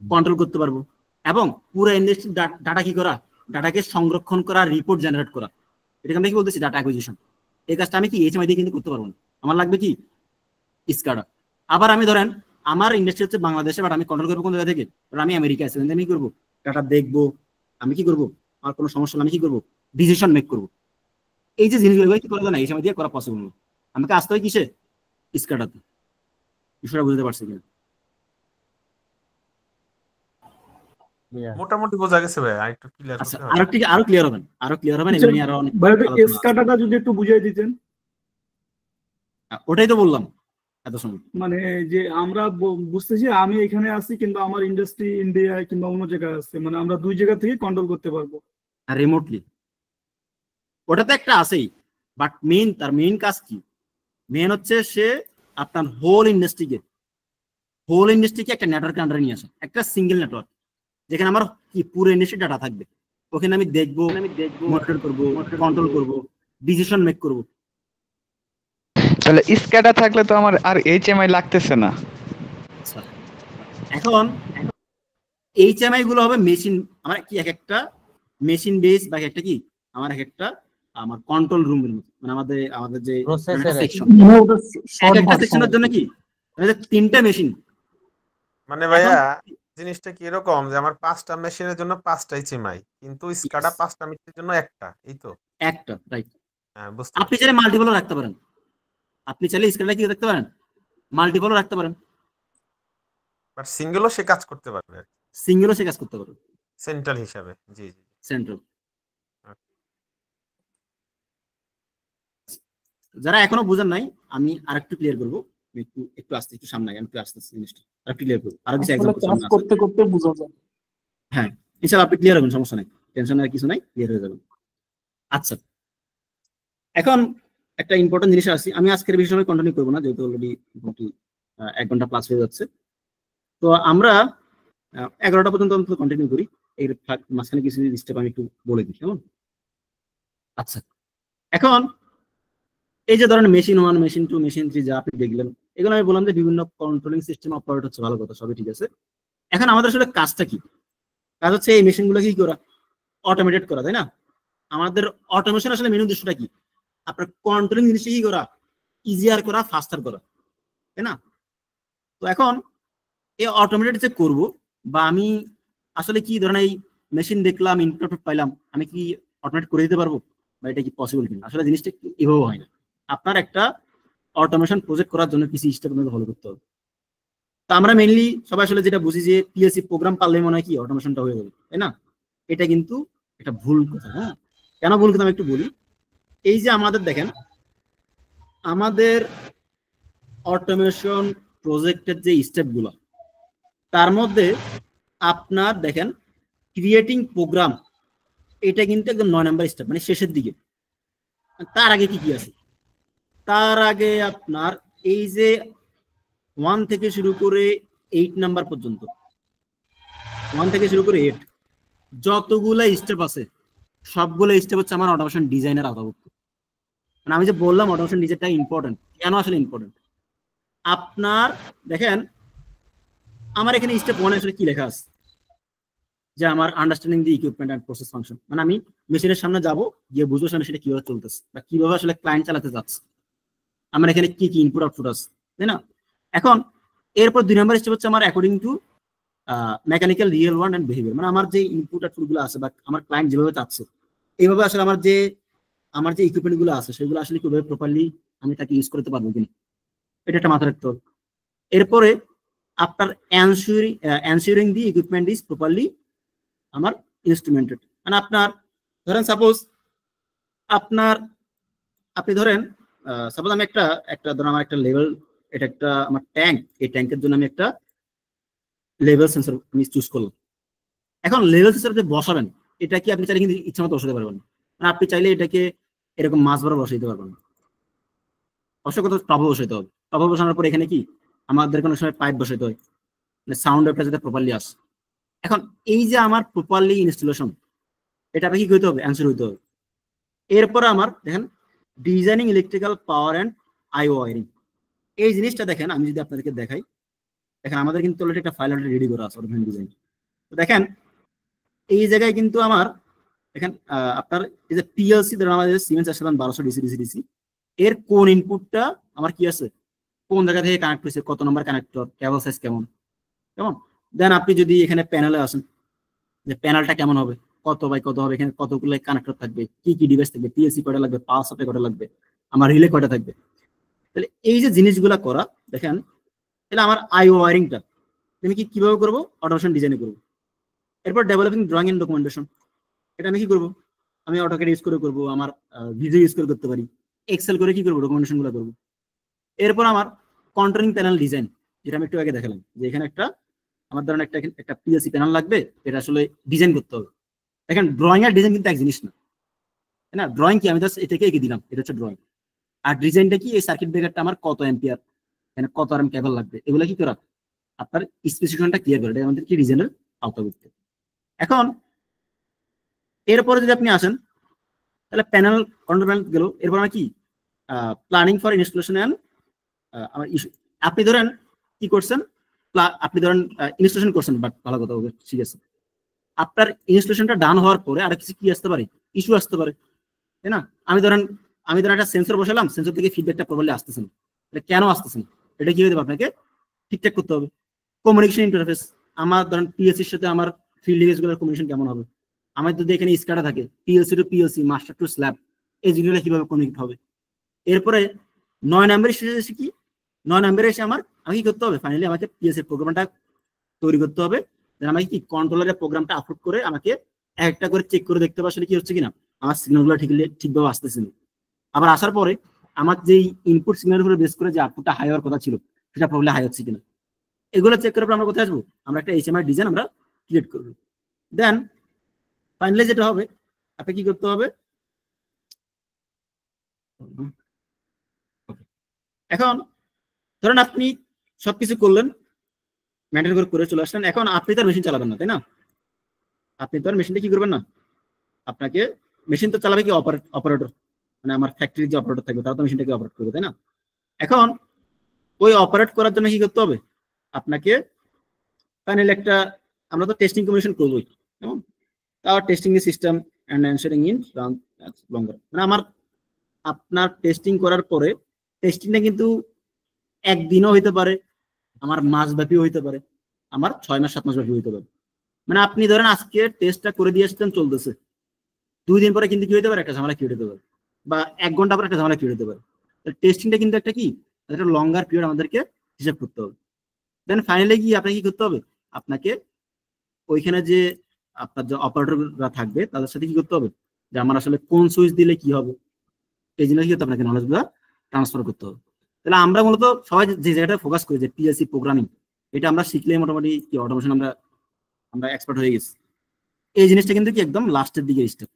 কন্ট্রোল করতে পারবো, এবং পুরো ইন্ডাস্ট্রি ডাটা কি করা, ডাটাকে সংরক্ষণ করা, রিপোর্ট জেনারেট করা, এটাকে আমরা কি বলতেছি ডাটা অ্যাকুইজিশন। এই কাজটা আমি কি এইচএমআই দিয়ে কিন্তু করতে পারবো না, আমার লাগবে কি স্কাডা। আবার আমি ধরেন আমার ইন্ডাস্ট্রি হচ্ছে বাংলাদেশে, বাট আমি কন্ট্রোল করবো কোন জায়গা থেকে, আমি আমেরিকা আছি, আমি কি করবো ডাটা দেখবো, আমি কি করবো আমার কোনো সমস্যা হলে আমি কি করবো ডিসিশন মেক করবো। এই যে জিনিসগুলো কি করা যায় না এইচএমআই দিয়ে করা পসিবল না, আমাকে আসতে হয় কিসে স্কাডাতে। বিষয়টা বুঝতে পারছি কিনা? মোটামুটি বোঝা গেছে ভাই, আরেকটু ক্লিয়ার আচ্ছা করতে হবে। আরো ক্লিয়ার হবেন এগুলো নিয়ে আরো অনেক ভাই আলোচনা এস কাটাটা যদি একটু বুঝিয়ে দিতেন। ওটাই তো বললাম এত সময়। মানে যে আমরা বুঝতেছি আমি এখানে আছি কিন্তু আমার ইন্ডাস্ট্রি ইন্ডিয়ায় কিংবা অন্য জায়গায় আছে, মানে আমরা দুই জায়গা থেকে কন্ট্রোল করতে পারবো রিমোটলি। ওটা তো একটা আছেই, বাট তার মেইন কাজ কি? মেইন হচ্ছে সে আপনার হোল ইন্ডাস্ট্রিকে একটা নেটওয়ার্ক আন্ডারে নিয়ে আসে, একটা সিঙ্গেল নেটওয়ার্ক যেখানে আমার কি পুরো ইন্ডাস্ট্রি ডাটা থাকবে। ওখানে আমি দেখবো, মনিটর করবো, কন্ট্রোল করবো, ডিসিশন মেক করবো। তাহলে স্ক্যাডা থাকলে তো আমার আর এইচএমআই লাগতেছে না। এখন এইচএমআই গুলো হবে মেশিন, আমার কি এক একটা মেশিন বেস বা একটা কি আমার এক একটা আমার কন্ট্রোল রুম, মানে আমাদের যে সেকশন, একটা সেকশনের জন্য কি তিনটা মেশিন। মানে ভাইয়া জিনিসটা কি এরকম যে আমার 5টা মেশিনের জন্য 5টা এইচএমআই, কিন্তু স্কাডা 5টা মেশিনের জন্য একটা, এই তো একটা, রাইট। হ্যাঁ, বুঝতে আপনি চাইলে মাল্টিপলও রাখতে পারেন, আপনি চাইলে স্কাডা কি রাখতে পারেন, মাল্টিপলও রাখতে পারেন, বাট সিঙ্গেলও সে কাজ করতে পারবে, সেন্ট্রাল হিসাবে। জি জি, সেন্ট্রাল। যারা এখনো বুঝেন নাই আমি আরেকটু ক্লিয়ার করবো, একটু আসতে একটু সামনে আমি একটু আসতেছি জিনিসটা আরেকটু ক্লিয়ার করবো, আরো কিছু এক্সাম্পল সামনে আসবে। করতে করতে বোঝা যায়। হ্যাঁ ইনশাআল্লাহ আপনি ক্লিয়ার হবেন, সমস্যা নাই, টেনশনের কিছু নাই, ক্লিয়ার হয়ে যাবেন। আচ্ছা এখন একটা ইম্পর্টেন্ট জিনিস আসছি, আমি আজকের বেশি সময় কন্টিনিউ করবো না যেহেতু অলরেডি 1 ঘন্টা প্লাস হয়ে যাচ্ছে। তো আমরা 11টা পর্যন্ত অন্তত কন্টিনিউ করি, এর মাঝখানে কিছু স্টেপ আমি একটু বলে দিই, কেমন? আচ্ছা এখন এই যে ধরেন মেশিন 1, মেশিন 2, মেশিন 3 যা আপনি দেখলেন, এগুলো আমি বললাম যে বিভিন্ন কন্ট্রোলিং সিস্টেম অপারেট হচ্ছে, ভালো কথা, সবই ঠিক আছে। এখন আমাদের আসলে কাজটা কি? কাজ হচ্ছে এই মেশিনগুলো কি করা, অটোমেটেড করা, তাই না? আমাদের অটোমেশন আসলে মেন উদ্দেশ্যটা কি? আপনার কন্ট্রোলিং জিনিসটা কি করা, ইজিয়ার করা, ফাস্টার করা, তাই না? তো এখন এই অটোমেটেড যে করব, বা আমি আসলে কি ধরেন এই মেশিন দেখলাম, ইনপুট পাইলাম, আমি কি অটোমেট করে দিতে পারবো, বা এটা কি পসিবল কিনা? আসলে জিনিসটা এভাবে হয় না। আপনার একটা অটোমেশন প্রজেক্ট করার জন্য কিছু স্টেপ আপনাকে ফলো করতে হবে। তো আমরা মেইনলি সবাই আসলে যেটা বুঝি যে পিএলসি প্রোগ্রাম পারলে মনে হয় কি অটোমেশনটা হয়ে যাবে, তাই না? এটা কিন্তু একটা ভুল কথা। হ্যাঁ, কেন ভুল কথা আমি একটু বলি। এই যে আমাদের দেখেন, আমাদের অটোমেশন প্রজেক্টের যে স্টেপগুলো, তার মধ্যে আপনার দেখেন ক্রিয়েটিং প্রোগ্রাম, এটা কিন্তু একদম 9 নাম্বার স্টেপ, মানে শেষের দিকে। তার আগে কি কি আছে? তার আগে আপনার এই যে 1 থেকে শুরু করে 8 নাম্বার পর্যন্ত, 1 থেকে শুরু করে 8 যতগুলো স্টেপ আছে, সবগুলো স্টেপ হচ্ছে আমার অটোমেশন ডিজাইনের আওতাভুক্ত। মানে আমি যে বললাম অটোমেশন ডিজাইনটা ইম্পর্টেন্ট, কেন আসলে ইম্পর্টেন্ট? আপনার দেখেন আমার এখানে স্টেপ 1 আসলে কি লেখা আছে, যে আমার understanding the equipment and process function, মানে আমি মেশিনের সামনে যাব, গিয়ে বুঝবো সামনে সেটা কিভাবে চলতেছে বা কিভাবে আসলে ক্লায়েন্ট চালাতে যাচ্ছে, আমার এখানে কি কি ইনপুট আউটপুট আছে, তাই না? এখন এরপর 2 নাম্বার স্টেপ হচ্ছে আমার according to mechanical real world and behaviour, মানে আমার যে ইনপুট আউটপুট গুলো আছে বা আমার ক্লায়েন্ট যেভাবে চাচ্ছে, এইভাবে আসলে আমার যে ইকুইপমেন্ট গুলো আছে সেগুলো আসলে কিভাবে প্রপারলি আমি তাকে ইউজ করতে পারবো কিনা, এটা একটা মাথায় রাখতে হবে। এরপরে আপনার ensuring the equipment is properly আমার ইনস্ট্রুমেন্টেড, মানে আপনার ধরেন সাপোজ আপনি ধরেন সাপোজ আমি একটা ধরেন আমার একটা লেভেল, এটা একটা আমার ট্যাঙ্ক, এই ট্যাঙ্কের জন্য আমি একটা লেভেল সেন্সর আমি চুজ করলাম। এখন লেভেল সেন্সর যে বসাবেন, এটা কি আপনি চাইলে কিন্তু ইচ্ছা মতো বসাতে পারবেন না, মানে আপনি চাইলে এটাকে এরকম মাছ বরাবর বসাই দিতে পারবেন না, অবশ্যই কত টবে বসাইতে হবে। টবে বসানোর পর এখানে কি আমাদের কোনো সময় পাইপ বসাইতে হয়, মানে সাউন্ড ওয়েভটা যাতে প্রপারলি আসে। এখন এই যে আমার প্রপারলি ইনস্টলেশন, এটা কি হইতে হবে, অ্যান্সার হইতে হবে। এরপর আমার দেখেন designing electrical power and I wiring, এই জিনিসটা দেখেন আমি যদি আপনাদেরকে দেখাই, দেখেন আমাদের কিন্তু অলরেডি একটা ফাইল রেডি করা আছে অটোমেশন ডিজাইন। তো দেখেন এই জায়গায় কিন্তু আমার দেখেন আপনার এই যে পিএলসি ধরেন আমাদের সিমেন্স 1200 ডিসি ডিসি ডিসি, এর কোন ইনপুটটা আমার কি আছে, কোন জায়গা থেকে কানেক্ট হয়েছে, কত নম্বর কানেক্টর, কেবল সাইজ কেমন, দেন আপনি যদি এখানে প্যানেলে আসেন, যে প্যানেলটা কেমন হবে, কত বাই কত হবে, এখানে কতগুলো কানেক্টর থাকবে, কি কি ডিভাইস থাকবে, পিএলসি কয়টা লাগবে, পাওয়ার সাপ্লাই কয়টা লাগবে, আমার রিলে কয়টা থাকবে। তাহলে এই যে জিনিসগুলা করা, দেখেন তাহলে আমার আই ওয়ারিংটা আমি কিভাবে করবো, অটোমেশন ডিজাইনে করবো। এরপর ডেভেলপিং ড্রয়িং এন্ড ডকুমেন্টেশন, এটা আমি কি করবো, আমি অটোক্যাড ইউজ করে করবো, আমার ভিডিও ইউজ করে করতে পারি, এক্সেল করে কি করবো ডকুমেন্টেশন গুলো করবো। এরপর আমার কন্ট্রোলিং প্যানেল ডিজাইন, যেটা আমি একটু আগে দেখালাম, যে এখানে একটা আমার ধরেন একটা পিএলসি প্যানেল লাগবে, এটা আসলে ডিজাইন করতে হবে। এখন ড্রয়িং আর ডিজাইন কিন্তু এক জিনিস না, ড্রয়িং কি আমি জাস্ট এটাকে এঁকে দিলাম, এটা হচ্ছে ড্রয়িং। আর ডিজাইনটা কি, এই সার্কিট ব্রেকারটা আমার কত অ্যাম্পিয়ার, এখানে কত আরএম কেবল লাগবে, এগুলো কি করা আপনার স্পেসিফিকেশনটা ক্লিয়ার করে, এটা আমাদের কি ডিজাইনের আওতাভুক্ত। এখন এরপরে যদি আপনি আসেন তাহলে প্যানেল কন্ট্রোল প্যানেল গেল, এরপর আমরা কি প্ল্যানিং ফর ইনস্টলেশন এন্ড আমার আপনি ধরেন কি করছেন, আপনি ধরেন ইনস্টলেশন করছেন, বাট ভালো কথা হবে, ঠিক আছে, আপনার ইনস্টলেশনটা ডান হওয়ার পরে আর কিছু কি আসতে পারে, ইস্যু আসতে পারে, তাই না? আমি ধরেন একটা সেন্সর বসালাম, সেন্সর থেকে ফিডব্যাকটা প্রপারলি আসতেছে না, এটা কেন আসতেছে না, এটা কি হতে পারে আপনাকে ঠিকঠাক করতে হবে। কমিউনিকেশন ইন্টারফেস, আমার ধরেন পিএলসির সাথে আমার ফিল্ড ডিভাইসগুলোর কমিউনিকেশন কেমন হবে, আমার যদি এখানে স্কাডা থাকে PLC to PLC, master to slave, এই জিনিসগুলো কিভাবে কমিউনিকেট হবে। এরপরে 9 নম্বরের শেষে এসে কি, 9 নম্বরে এসে আমি কি করতে হবে, ফাইনালি আমাকে পিএলসি প্রোগ্রামটা তৈরি করতে হবে, আমাকে কি কন্ট্রোলারের প্রোগ্রামটা আপলোড করে আমাকে একটা করে চেক করে দেখতে হবে আসলে কি হচ্ছে কিনা, আমার সিগন্যালগুলো ঠিকভাবে আসতেছে না। আবার আসার পরে আমার যেই ইনপুট সিগন্যালের উপরে বেস করে যে আউটপুটটা হাই হওয়ার কথা ছিল, সেটা প্রবলেম হাই হচ্ছে কিনা, এগুলো চেক করার পর আমরা কোথায় আসবো, আমরা একটা এইচএমআই ডিজাইন আমরা ক্রিয়েট করবো। দেন ফাইনালি যেটা হবে, আপনি কি করতে হবে, এখন ধরেন আপনি সবকিছু করলেন, মেনটেন করে চলে আসলেন, এখন আপনি তার মেশিন চালাবেন না, তাই না? আপনি তো আর মেশিনটা কি করবেন না, আপনাকে মেশিন তো চালাবে কি অপারেটর, মানে আমার ফ্যাক্টরির যে অপারেটর থাকবে তারা তো মেশিনটাকে অপারেট করবে, তাই না? এখন ওই অপারেট করার জন্য কি করতে হবে, আপনাকে ফাইনালি একটা, আমরা তো টেস্টিং কমিশন করবোই, কেমন তাও টেস্টিং এর সিস্টেম এন্ড এনশিওরিং ইন লঙ্গার, মানে আপনার টেস্টিং করার পরে টেস্টিংটা কিন্তু একদিনও হইতে পারে, আমার মাসব্যাপীও হইতে পারে, আমার 6 মাস 7 মাস ব্যাপী হইতে পারে। মানে আপনি ধরেন আজকে টেস্টটা করে দিয়ে আসছেন, চলতেছে, 2 দিন পরে কিন্তু কি হইতে পারে, একটা ঝামেলা কি হইতে পারে, বা 1 ঘন্টা পরে একটা ঝামেলা কি হইতে পারে। টেস্টিংটা কিন্তু একটা কি, একটা লঙ্গার পিরিয়ড আমাদেরকে হিসাব করতে হবে। দেন ফাইনালি কি আপনাকে কি করতে হবে, আপনাকে ওইখানে যে আপনার যে অপারেটররা থাকবে তাদের সাথে কি করতে হবে, যে আমার আসলে কোন সুইচ দিলে কি হবে, এই জিনিস কি আপনাকে নলেজগুলো ট্রান্সফার করতে হবে। তাহলে আমরা মূলত সবাই যে জায়গাটা ফোকাস করি যে পিএলসি প্রোগ্রামিং, এটা আমরা শিখলে মোটামুটি কি অটোমেশন আমরা এক্সপার্ট হয়ে গেছি। এই জিনিসটা কিন্তু কি একদম লাস্টের দিকে স্টেপ,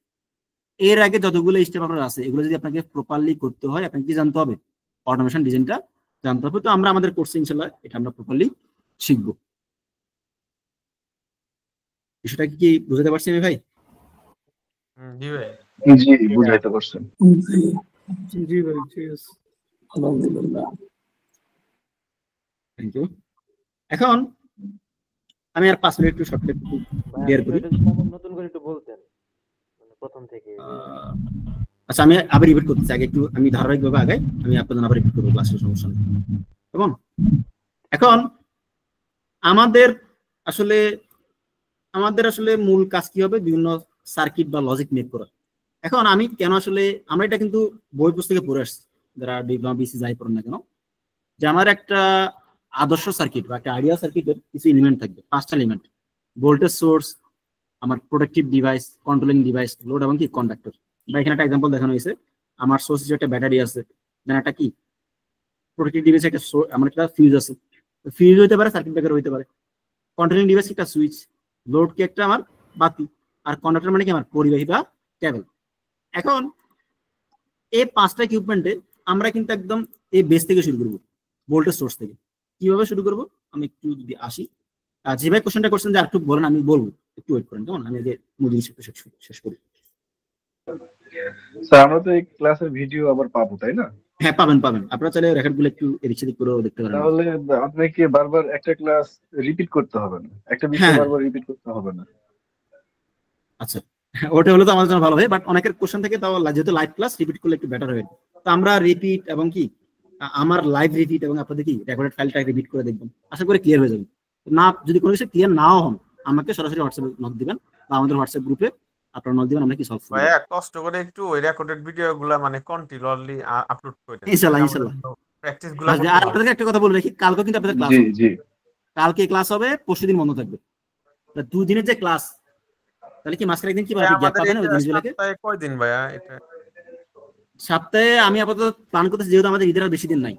এর আগে যতগুলো স্টেপ আপনার আছে এগুলো যদি আপনাকে প্রপারলি করতে হয়, আপনাকে কি জানতে হবে, অটোমেশন ডিজাইনটা জানতে হবে। তো আমরা আমাদের কোর্সে ইনশাআল্লাহ এটা আমরা প্রপারলি শিখবো। বিষয়টা কি বুঝতে পারছি আমি ভাই? জি ভাই, জি বুঝাইতে পারছেন। জি ভাই, ঠিক আছে, আলহামদুলিল্লাহ, থ্যাংক ইউ। এখন আমি আর 5 মিনিট একটু শর্টকাট একটু বের করি, নতুন করে একটু বলতেন মানে প্রথম থেকে। আচ্ছা আমি আবার রিপিট করতেছি, আগে একটু আমি ধারাবাহিকভাবে আগাই, আমি আপনাদের আবার রিপিট করবো ক্লাসের সমস্যা নেই। এবং এখন আমাদের আসলে মূল কাজ কি হবে, বিভিন্ন সার্কিট বা লজিক মেক করা। এখন আমি কেন আসলে, আমরা এটা কিন্তু বই পুস্তকে পড়ে আসছি, যারা ডিপ্লোমা বিসি যাই পড়েন না কেন, যে আমার একটা আদর্শ সার্কিট বা একটা আইডিয়া সার্কিটের কিছু এলিমেন্ট থাকবে, 5টা এলিমেন্ট, ভোল্টেজ সোর্স, আমার protective device, controlling device, load এবং কি কন্ডাক্টর। বা এখানে একটা এক্সাম্পল দেখানো হয়েছে, আমার সোর্স হিসেবে একটা ব্যাটারি আছে, দেন একটা কি প্রোটেক্টিভ ডিভাইস, একটা আমার একটা ফিউজ আছে, ফিউজ হইতে পারে, সার্কিট ব্রেকার হইতে পারে, কন্ট্রোলিং ডিভাইস একটা সুইচ, লোড কি একটা আমার বাতি, আর কন্ডাক্টর মানে কি আমার পরিবাহী বা কেবল। এখন এই 5টা ইকুইপমেন্টে আমরা কিন্তু একদম এই বেস থেকে শুরু করবো, ভোল্টেজ সোর্স থেকে। কিভাবে শুরু করবো আমি একটু যদি আসি, যে ভাই কোশ্চেনটা করছেন যে আর একটু বলেন, আমি বলবো, একটু ওয়েট করেন, কেমন আমি আগে মুদির শেষ করি। স্যার আমরা তো এই ক্লাসের ভিডিও আবার পাবো, তাই না? হ্যাঁ পাবেন, আপনারা চাইলে রেকর্ডগুলো একটু এদিক সেদিক করেও দেখতে পারেন। তাহলে আপনাকে বারবার একটা ক্লাস রিপিট করতে হবে না, একটা বিষয় বারবার রিপিট করতে হবে না। আচ্ছা ওটা হলো তো আমাদের জন্য ভালো হয়, বাট অনেকের কোশ্চেন থেকে তাও যেহেতু লাইভ ক্লাস রিপিট করলে একটু বেটার হয়। তো আমরা রিপিট এবং কি আমার লাইভ রিপিট এবং আপনাদের কি রেকর্ডেড ফাইলটা রিপিট করে দেখবেন, আশা করি ক্লিয়ার হয়ে যাবে। না যদি কোনো কিছু ক্লিয়ার নাও হন, আমাকে সরাসরি হোয়াটসঅ্যাপে নক দিবেন বা আমাদের হোয়াটসঅ্যাপ গ্রুপে আপনারা নক দিবেন, আমরা কি সলভ করব। ভাইয়া কষ্ট করে একটু ওই রেকর্ডেড ভিডিওগুলো মানে কন্টিনিউয়াসলি আপলোড করে দেন ইনশাআল্লাহ। প্র্যাকটিসগুলো আর আপনাদের একটা কথা বলে রাখি, কালকে কিন্তু আপনাদের ক্লাস হবে। জি কালকে ক্লাস হবে, পরশুদিন বন্ধ থাকবে। দুদিনের যে ক্লাস, তাহলে কি মাঝখানে একদিন কি গ্যাপ পাবেন ওই জিনিসগুলোকে? কয়দিন ভাইয়া এটা? সপ্তাহে আমি আপাতত প্ল্যান করতেছি, যেহেতু আমাদের ঈদের আর বেশি দিন নাই,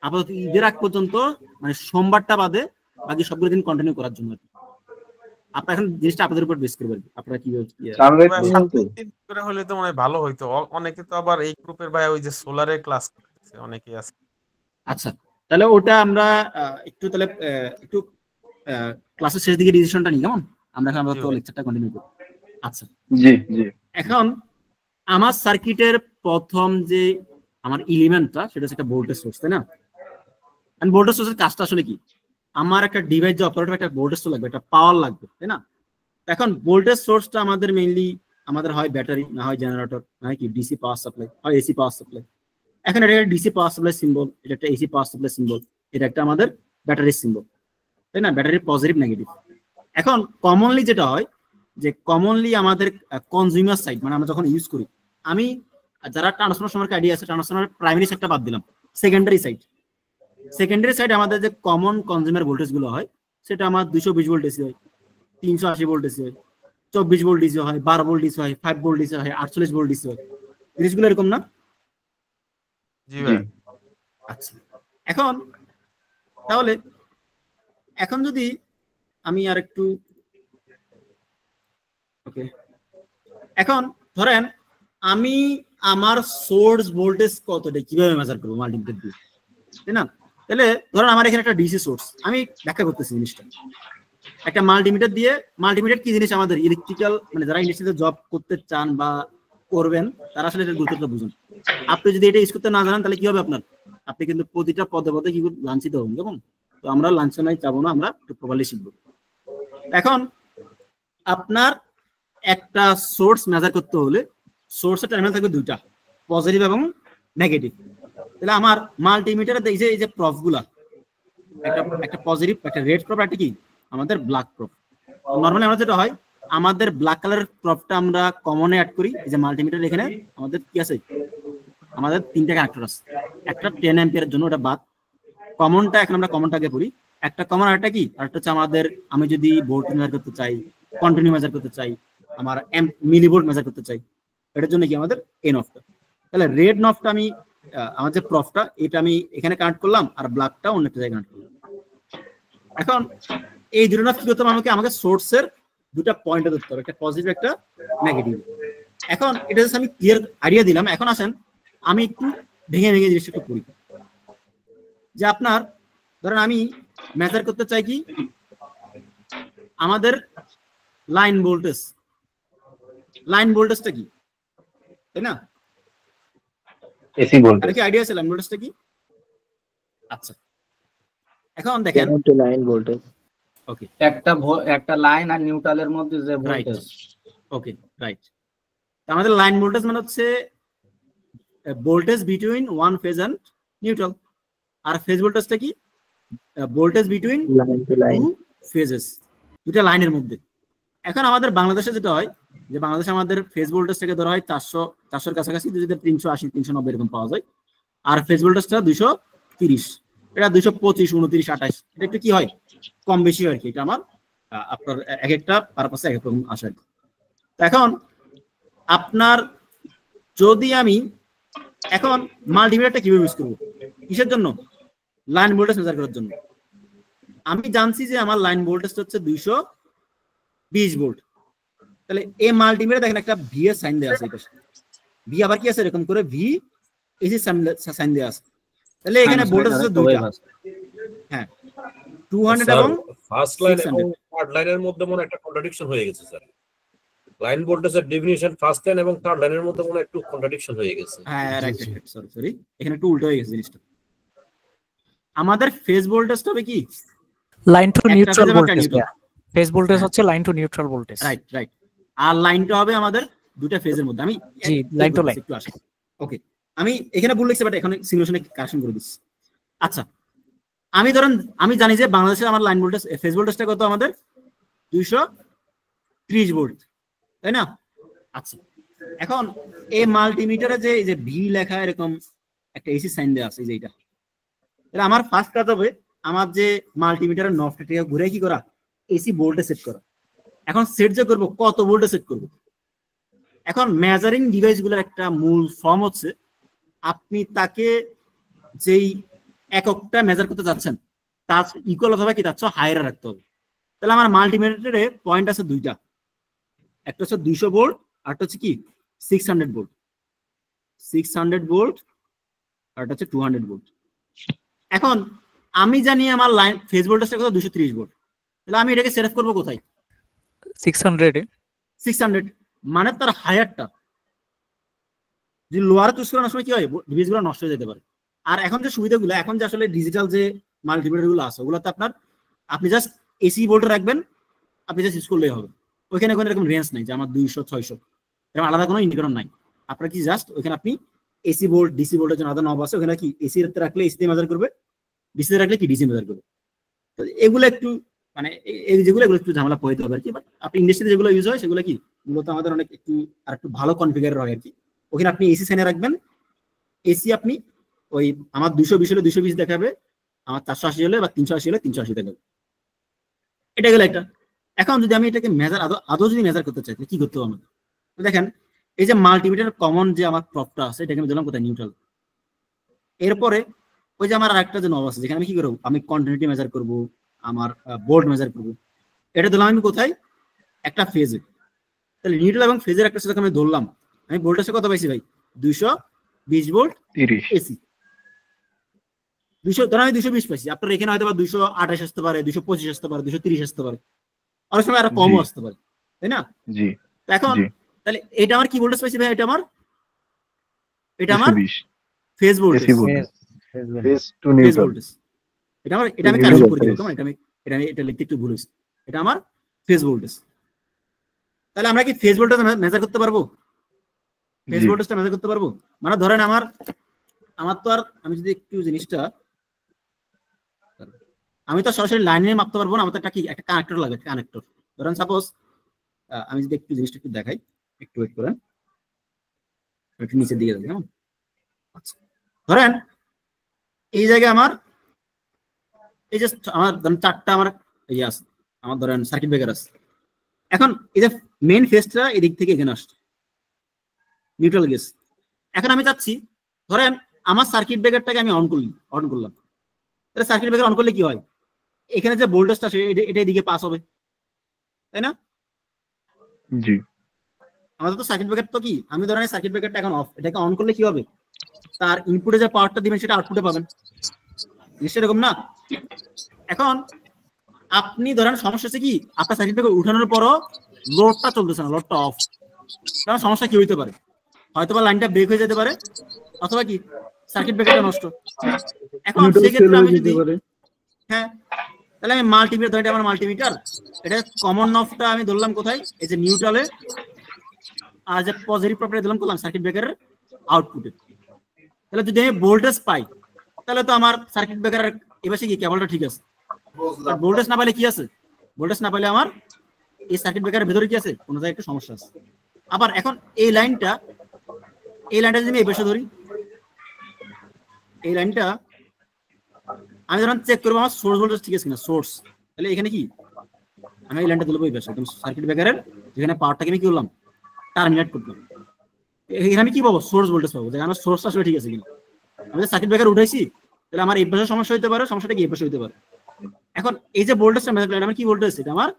আপাতত ঈদের আগ পর্যন্ত মানে সোমবারটা বাদে বাকি সবগুলো দিন কন্টিনিউ করার জন্য। আপনারা এখন জিনিসটা আপনাদের উপর বেস করবেন, আপনারা কি হলে তো মনে ভালো হইতো। অনেকে তো আবার এই গ্রুপের ভাই ওই যে সোলারে ক্লাস করতেছে, অনেকেই আছে। আচ্ছা, তাহলে ওটা আমরা একটু তাহলে একটু ক্লাসের শেষ দিকে ডিসিশনটা নিই, কেমন? আমরা এখন আপাতত লেকচারটা কন্টিনিউ করি। আচ্ছা জি জি। এখন আমার সার্কিটের প্রথম যে আমার এলিমেন্টটা, সেটা হচ্ছে একটা ভোল্টেজ সোর্স, তাই না? এন্ড ভোল্টেজ সোর্সের কাজটা আসলে কি? আমার একটা ডিভাইস যে অপারেটর, একটা ভোল্টেজ তো লাগবে, একটা পাওয়ার লাগবে, তাই না? এখন ভোল্টেজ সোর্সটা আমাদের মেইনলি আমাদের হয় ব্যাটারি, না হয় জেনারেটর, না হয় কি ডিসি পাওয়ার সাপ্লাই, হয় এসি পাওয়ার সাপ্লাই। এখন এটা একটা ডিসি পাওয়ার সাপ্লাই সিম্বল, এটা একটা এসি পাওয়ার সাপ্লাই সিম্বল, এটা একটা আমাদের ব্যাটারির সিম্বল, তাই না? ব্যাটারির পজিটিভ নেগেটিভ। এখন কমনলি যেটা হয় যে কমনলি আমাদের কনজিউমার সাইড, মানে আমরা যখন ইউজ করি, আমি যারা ট্রান্সফরমার সম্পর্কে আইডিয়া আছে, ট্রান্সফরমার প্রাইমারি সাইডটা বাদ দিলাম, সেকেন্ডারি সাইড আমাদের যে কমন কনজিউমার ভোল্টেজ গুলো হয়, সেটা আমার 220 ভোল্ট এসি হয়, 380 ভোল্ট এসি হয়, 24 ভোল্ট ডিসি হয়, 12 ভোল্ট ডিসি হয়, 5 ভোল্ট ডিসি হয়, 48 ভোল্ট ডিসি হয়। জিনিসগুলো এরকম না? জি ভাই। আচ্ছা, এখন তাহলে এখন যদি আমি আর একটু ওকে, এখন ধরেন আমি আমার সোর্স ভোল্টেজ কতটা কিভাবে মেজার করবো মাল্টিমিটার দিয়ে, তাই না? তাহলে ধরেন আমার এখানে একটা ডিসি সোর্স, আমি ব্যাখ্যা করতেছি জিনিসটা। একটা মাল্টিমিটার দিয়ে, মাল্টিমিটার কি জিনিস আমাদের ইলেকট্রিক্যাল, মানে যারা ইন্ডাস্ট্রিতে জব করতে চান বা করবেন তারা আসলে এটা গুরুত্বটা বুঝুন। আপনি যদি এটা ইউজ করতে না জানেন তাহলে কি হবে আপনার? আপনি কিন্তু প্রতিটা পদে পদে কি লাঞ্ছিত হবেন, কেমন? তো আমরা লাঞ্ছনায় যাবো না, আমরা একটু প্রপারলি শিখবো। এখন আপনার একটা সোর্স মেজার করতে হলে সোর্সের টার্মিনাল থাকবে দুইটা, পজিটিভ এবং নেগেটিভ। তাহলে আমার মাল্টিমিটারে এই যে প্রফ গুলা, একটা পজিটিভ, একটা রেড প্রফ, একটা কি আমাদের ব্ল্যাক প্রফ। নর্মালি আমরা যেটা হয়, আমাদের ব্ল্যাক কালার প্রফটা আমরা কমনে অ্যাড করি। এই যে মাল্টিমিটার এখানে আমাদের কি আছে, আমাদের তিনটা কানেক্টর আছে, একটা 10 অ্যাম্পিয়ারের জন্য, ওটা বাদ। কমনটা এখন আমরা কমনটাকে করি, একটা কমন, আরেকটা কি, আরেকটা হচ্ছে আমাদের, আমি যদি ভোল্ট মেজার করতে চাই, কন্টিনিউ মেজার করতে চাই, আমার মিলিভোল্ট মেজার করতে চাই, এটার জন্য কি আমাদের এই নফটা। তাহলে রেড নফটা আমি আমার যে প্রফটা, এটা আমি এখানে কানেক্ট করলাম, আর ব্ল্যাকটা অন্য একটা জায়গায় কানেক্ট করলাম। এখন এই দুটো নফ কি করতে হবে, আমাকে সোর্সের দুটা পয়েন্ট ধরতে হবে, একটা পজিটিভ, একটা নেগেটিভ। এখন এটা আমি ক্লিয়ার আইডিয়া দিলাম। এখন আসেন আমি একটু ভেঙে ভেঙে জিনিসটা একটু করি, যে আপনার ধরেন আমি মেজার করতে চাই কি আমাদের লাইন ভোল্টেজটা কি, তাই না? এসি ভোল্টেজ কি আইডিয়া আছে লাইন ভোল্টেজটা কি? আচ্ছা, এখন দেখেন লাইন ভোল্টেজ, ওকে, একটা লাইন আর নিউট্রালের মধ্যে যে ভোল্টেজ। Okay, right. আমাদের লাইন ভোল্টেজ মানে হচ্ছে voltage between one phase and neutral. আর ফেজ ভোল্টেজটা কি? ভোল্টেজ বিটুইন টু ফেজেস, দুটা লাইনের মধ্যে। এখন আমাদের বাংলাদেশে যেটা হয়, যে বাংলাদেশে আমাদের ফেজ ভোল্টেজটাকে ধরা হয় 400-400 কাছাকাছি, যদি 380-390 এরকম পাওয়া যায়। আর ফেজ ভোল্টেজটা 230, এটা 225, 29, 28, এটা একটু কি হয়, কম বেশি হয় আর কি। এটা আমার আপনার এক একটা পারপাসে এক এক রকম আসে। এখন আপনার যদি আমি এখন মাল্টিমিটারটা কিভাবে ইউজ করবো, কিসের জন্য? লাইন ভোল্টেজ মেজার করার জন্য। আমি জানছি যে আমার লাইন ভোল্টেজটা হচ্ছে 220 ভোল্ট। তাহলে এই মাল্টিমিটার দেখেন একটা ভি এর সাইন দেওয়া আছে, এটা ভি আবার কি আছে, এরকম করে ভি এসি সাইন দেওয়া আছে। তাহলে এখানে ভোল্টেজ আছে দুইটা, হ্যাঁ, 200 এবং ফার্স্ট লাইন এবং থার্ড লাইনের মধ্যে মনে একটা কন্ট্রাডিকশন হয়ে গেছে স্যার। লাইন ভোল্টেজের ডেফিনিশন ফার্স্ট লাইন এবং থার্ড লাইনের মধ্যে মনে একটু কন্ট্রাডিকশন হয়ে গেছে। হ্যাঁ, রাইট, সরি, এখানে একটু উল্টো হয়ে গেছে জিনিসটা। আমাদের ফেজ ভোল্টেজটা হবে কি, line to neutral voltage. Phase voltage হচ্ছে line to neutral voltage, right. আর লাইনটা হবে আমাদের দুটো ফেজের মধ্যে। আমি জি, লাইন টু লাইন একটু আসি। ওকে, আমি এখানে ভুল লিখছি, বাট এখন সিমুলেশনে কারেকশন করে দিচ্ছি। আচ্ছা, আমি ধরেন আমি জানি যে বাংলাদেশে আমার লাইন ভোল্টেজ, ফেজ ভোল্টেজটা কত আমাদের 230 ভোল্ট, তাই না? আচ্ছা, এখন এই মাল্টিমিটারে যে ভি লেখা এরকম একটা এসি সাইন দেওয়া আছে, যে এটা, তাহলে আমার ফার্স্ট কাজ হবে আমার যে মাল্টিমিটারের নবটাকে ঘুরে কি করা, এসি ভোল্টেজ সেট করা। এখন সেট যে করবো কত ভোল্টে সেট করবো, এখন মেজারিং ডিভাইসগুলোর একটা মূল ফর্ম হচ্ছে আপনি তাকে যেই এককটা মেজার করতে যাচ্ছেন তার ইকুয়াল অথবা কি তার চেয়ে হায়ার রাখতে হবে। তাহলে আমার মাল্টিমিটারে পয়েন্ট আছে দুইটা, একটা হচ্ছে 200 ভোল্ট আর একটা হচ্ছে কি 600 ভোল্ট, 600 ভোল্ট আর একটা হচ্ছে 200 ভোল্ট। এখন আমি জানি আমার লাইন ফেজ ভোল্টেজটা কত 230 ভোল্ট, তাহলে আমি এটাকে সেট আপ করবো কোথায় 600 মানে তার হায়ারটা। যদি লোয়ার চুজ করানোর সময় কি হয় ডিভাইসগুলো নষ্ট হয়ে যেতে পারে। আর এখন যে সুবিধাগুলো এখন যে আসলে ডিজিটাল যে মাল্টিমিটারগুলো আছে ওগুলোতে আপনি জাস্ট এসি ভোল্ট রাখবেন, আপনি জাস্ট ইউজ করলেই হবে। ওইখানে কোনো এরকম রেঞ্জ নাই যে আমার 200 600 এরকম আলাদা কোনো ইন্ডিকেটর নাই। আপনার কি জাস্ট ওইখানে আপনি এসি ভোল্ট ডিসি ভোল্টের জন্য আলাদা নব আছে, ওখানে কি এসি রাখলে এসি মেজার করবে, ডিসি রাখলে কি ডিসি মেজার করবে। তো এগুলো একটু মানে এগুলো একটু ঝামেলা পড়তে হবে আর কি। বাট আপনি ইন্ডাস্ট্রিতে যেগুলো ইউজ হয় সেগুলো কি মূলত আমাদের অনেক একটু ভালো কনফিগার হয় আর কি। ওখানে আপনি এসি সাইনে রাখবেন, এসি আপনি ওই আমার 220 হলে 220 দেখাবে, আমার 480 হলে বা 380 হলে 380 দেখাবে। এটা গেল একটা। এখন যদি আমি এটাকে মেজার আদৌ যদি মেজার করতে চাই কি করতে হবে আমাকে, দেখেন এই যে মাল্টিমিটার কমন যে আমার প্রপটা আছে এটাকে আমি দিলাম কোথায় নিউট্রাল। এরপরে ওই যে আমার আরেকটা যে নব আছে যেখানে আমি কি করবো আমি কন্টিনিউটি মেজার করব, আমার ভোল্ট মেজার করব, এটা দিলাম আমি কোথায় একটা ফেজে। তাহলে নিউট্রাল এবং ফেজের একটা সাথে আমি ধরলাম, আমি ভোল্টেজটা কত পাইছি ভাই 220 ভোল্ট 30 এসি 200, ধরুন আমি 220 পাইছি। আপনার এখানে হয়তো বা 228 আসতে পারে, 225 আসতে পারে, 230 আসতে পারে, অনেক সময় আরো কমও আসতে পারে, তাই না? জি। এখন তাহলে এটা আমার কি ভোল্টেজ পাইছি ভাই, এটা আমার phase voltage, phase to neutral voltage. এটা আমি কারেক্ট করে দিলাম, এটা লিখতে একটু ভুল হয়েছে, এটা আমার ফেজ ভোল্টেজ। তাহলে আমরা কি ফেজ ভোল্টেজ মেজার করতে পারবো? ফেজ ভোল্টেজটা মেজার করতে পারবো মানে ধরেন আমার তো আর আমি যদি একটু জিনিসটা আমি তো সরাসরি লাইনে মাপতে পারবো না, আমার তো একটা কানেক্টর লাগে, কানেক্টর। ধরেন সাপোজ আমি যদি একটু জিনিসটা একটু দেখাই, একটু ওয়েট করেন, একটু নিচের দিকে যাই। কেমন? আচ্ছা ধরেন এই জায়গায় আমার এই যে আমার ধরেন 4টা আমার ইয়ে আছে, আমার ধরেন সার্কিট ব্রেকার আছে। এখন এই যে মেইন ফেজটা এদিক থেকে এখানে আসছে, নিউট্রাল গেছে। এখন আমি চাচ্ছি ধরেন আমার সার্কিট ব্রেকারটাকে আমি অন করলাম, তাহলে সার্কিট ব্রেকার অন করলে কি হয়, এখানে যে ভোল্টেজটা এটা এদিকে পাস হবে, তাই না? জি। আমাদের তো সার্কিট ব্রেকার তো কি আমি ধরেন সার্কিট ব্রেকারটা এখন অফ, এটাকে অন করলে কি হবে, তার ইনপুটে যে পাওয়ারটা দিবেন সেটা আউটপুটে পাবেন, নিশ্চয়ই এরকম না? এখন আপনি ধরেন সমস্যা হচ্ছে কি আপনার সার্কিট ব্রেকার উঠানোর পরও লোডটা চলতেছে না, লোডটা অফ। কারণ সমস্যা কি হইতে পারে, হয়তো বা লাইনটা ব্রেক হয়ে যেতে পারে অথবা কি সার্কিট ব্রেকারটা নষ্ট। এখন সেক্ষেত্রে আমি যদি হ্যাঁ তাহলে আমি মাল্টিমিটার ধরে আমার মাল্টিমিটার এটা কমন নবটা আমি ধরলাম কোথায়, এই যে নিউট্রালে, আর যে পজিটিভ প্রপার্টি দিলাম করলাম সার্কিট ব্রেকারের আউটপুটে। তাহলে যদি আমি ভোল্টেজ পাই তাহলে তো আমার সার্কিট ব্রেকারের এবারে কি কেবলটা ঠিক আছে। ভোল্টেজ না পাইলে কি আছে, ভোল্টেজ না পাইলে আমার এই সার্কিট ব্রেকারের ভেতরে কি আছে, কোনো জায়গায় একটু সমস্যা আছে। আবার এখন এই লাইনটা যদি আমি এই পাশে ধরি, এই লাইনটা আমি যখন চেক করবো আমার সোর্স ভোল্টেজ ঠিক আছে কিনা, সোর্স, তাহলে এখানে কি আমি এই লাইনটা তুলবো এই পাশে একদম সার্কিট ব্রেকারের যেখানে পাওয়ারটাকে আমি কি করলাম টার্মিনেট করলাম, এখানে আমি কি পাবো সোর্স ভোল্টেজ পাবো, যে আমার সোর্সটা আসলে ঠিক আছে কিনা। আমি সার্কিট ব্রেকার উঠাইছি তাহলে আমার এই পাশে সমস্যা হতে পারে, সমস্যাটা কি এই পাশে হতে পারে। এখন এই যে ভোল্টেজটা মেজার করলাম আমার কি ভোল্টেজ, এটা আমার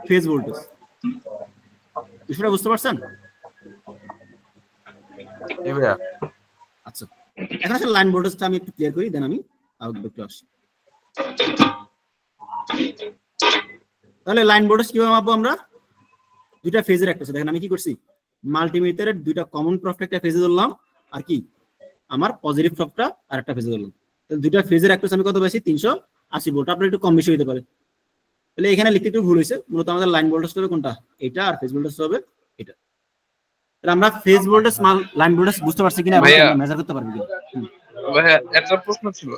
ফেজ ভোল্টেজ। বিষয়টা বুঝতে পারছেন? আচ্ছা এখন আসলে লাইন ভোল্টেজটা আমি একটু ক্লিয়ার করি, দেন আমি আউটপুটে আসি। তাহলে লাইন ভোল্টেজ কিভাবে মাপবো আমরা, দুইটা ফেজের একটা, দেখেন আমি কি করছি মাল্টিমিটারের দুইটা কমন প্রপটা একটা ফেজে ধরলাম, আর কি আমার পজিটিভ প্রপটা আর একটা ফেজে ধরলাম। তাহলে দুইটা ফেজের একটা আমি কত পাইছি 380 ভোল্ট, আপনার একটু কম বেশি হতে পারে। তাহলে এখানে লিখতে একটু ভুল হয়েছে, মূলত আমাদের লাইন ভোল্টেজ হবে কোনটা, এটা, আর ফেজ ভোল্টেজ হবে এটা। তাহলে আমরা ফেজ ভোল্টেজ লাইন ভোল্টেজ বুঝতে পারছি কিনা, মেজার করতে পারবো কিনা। ভাইয়া একটা প্রশ্ন ছিল,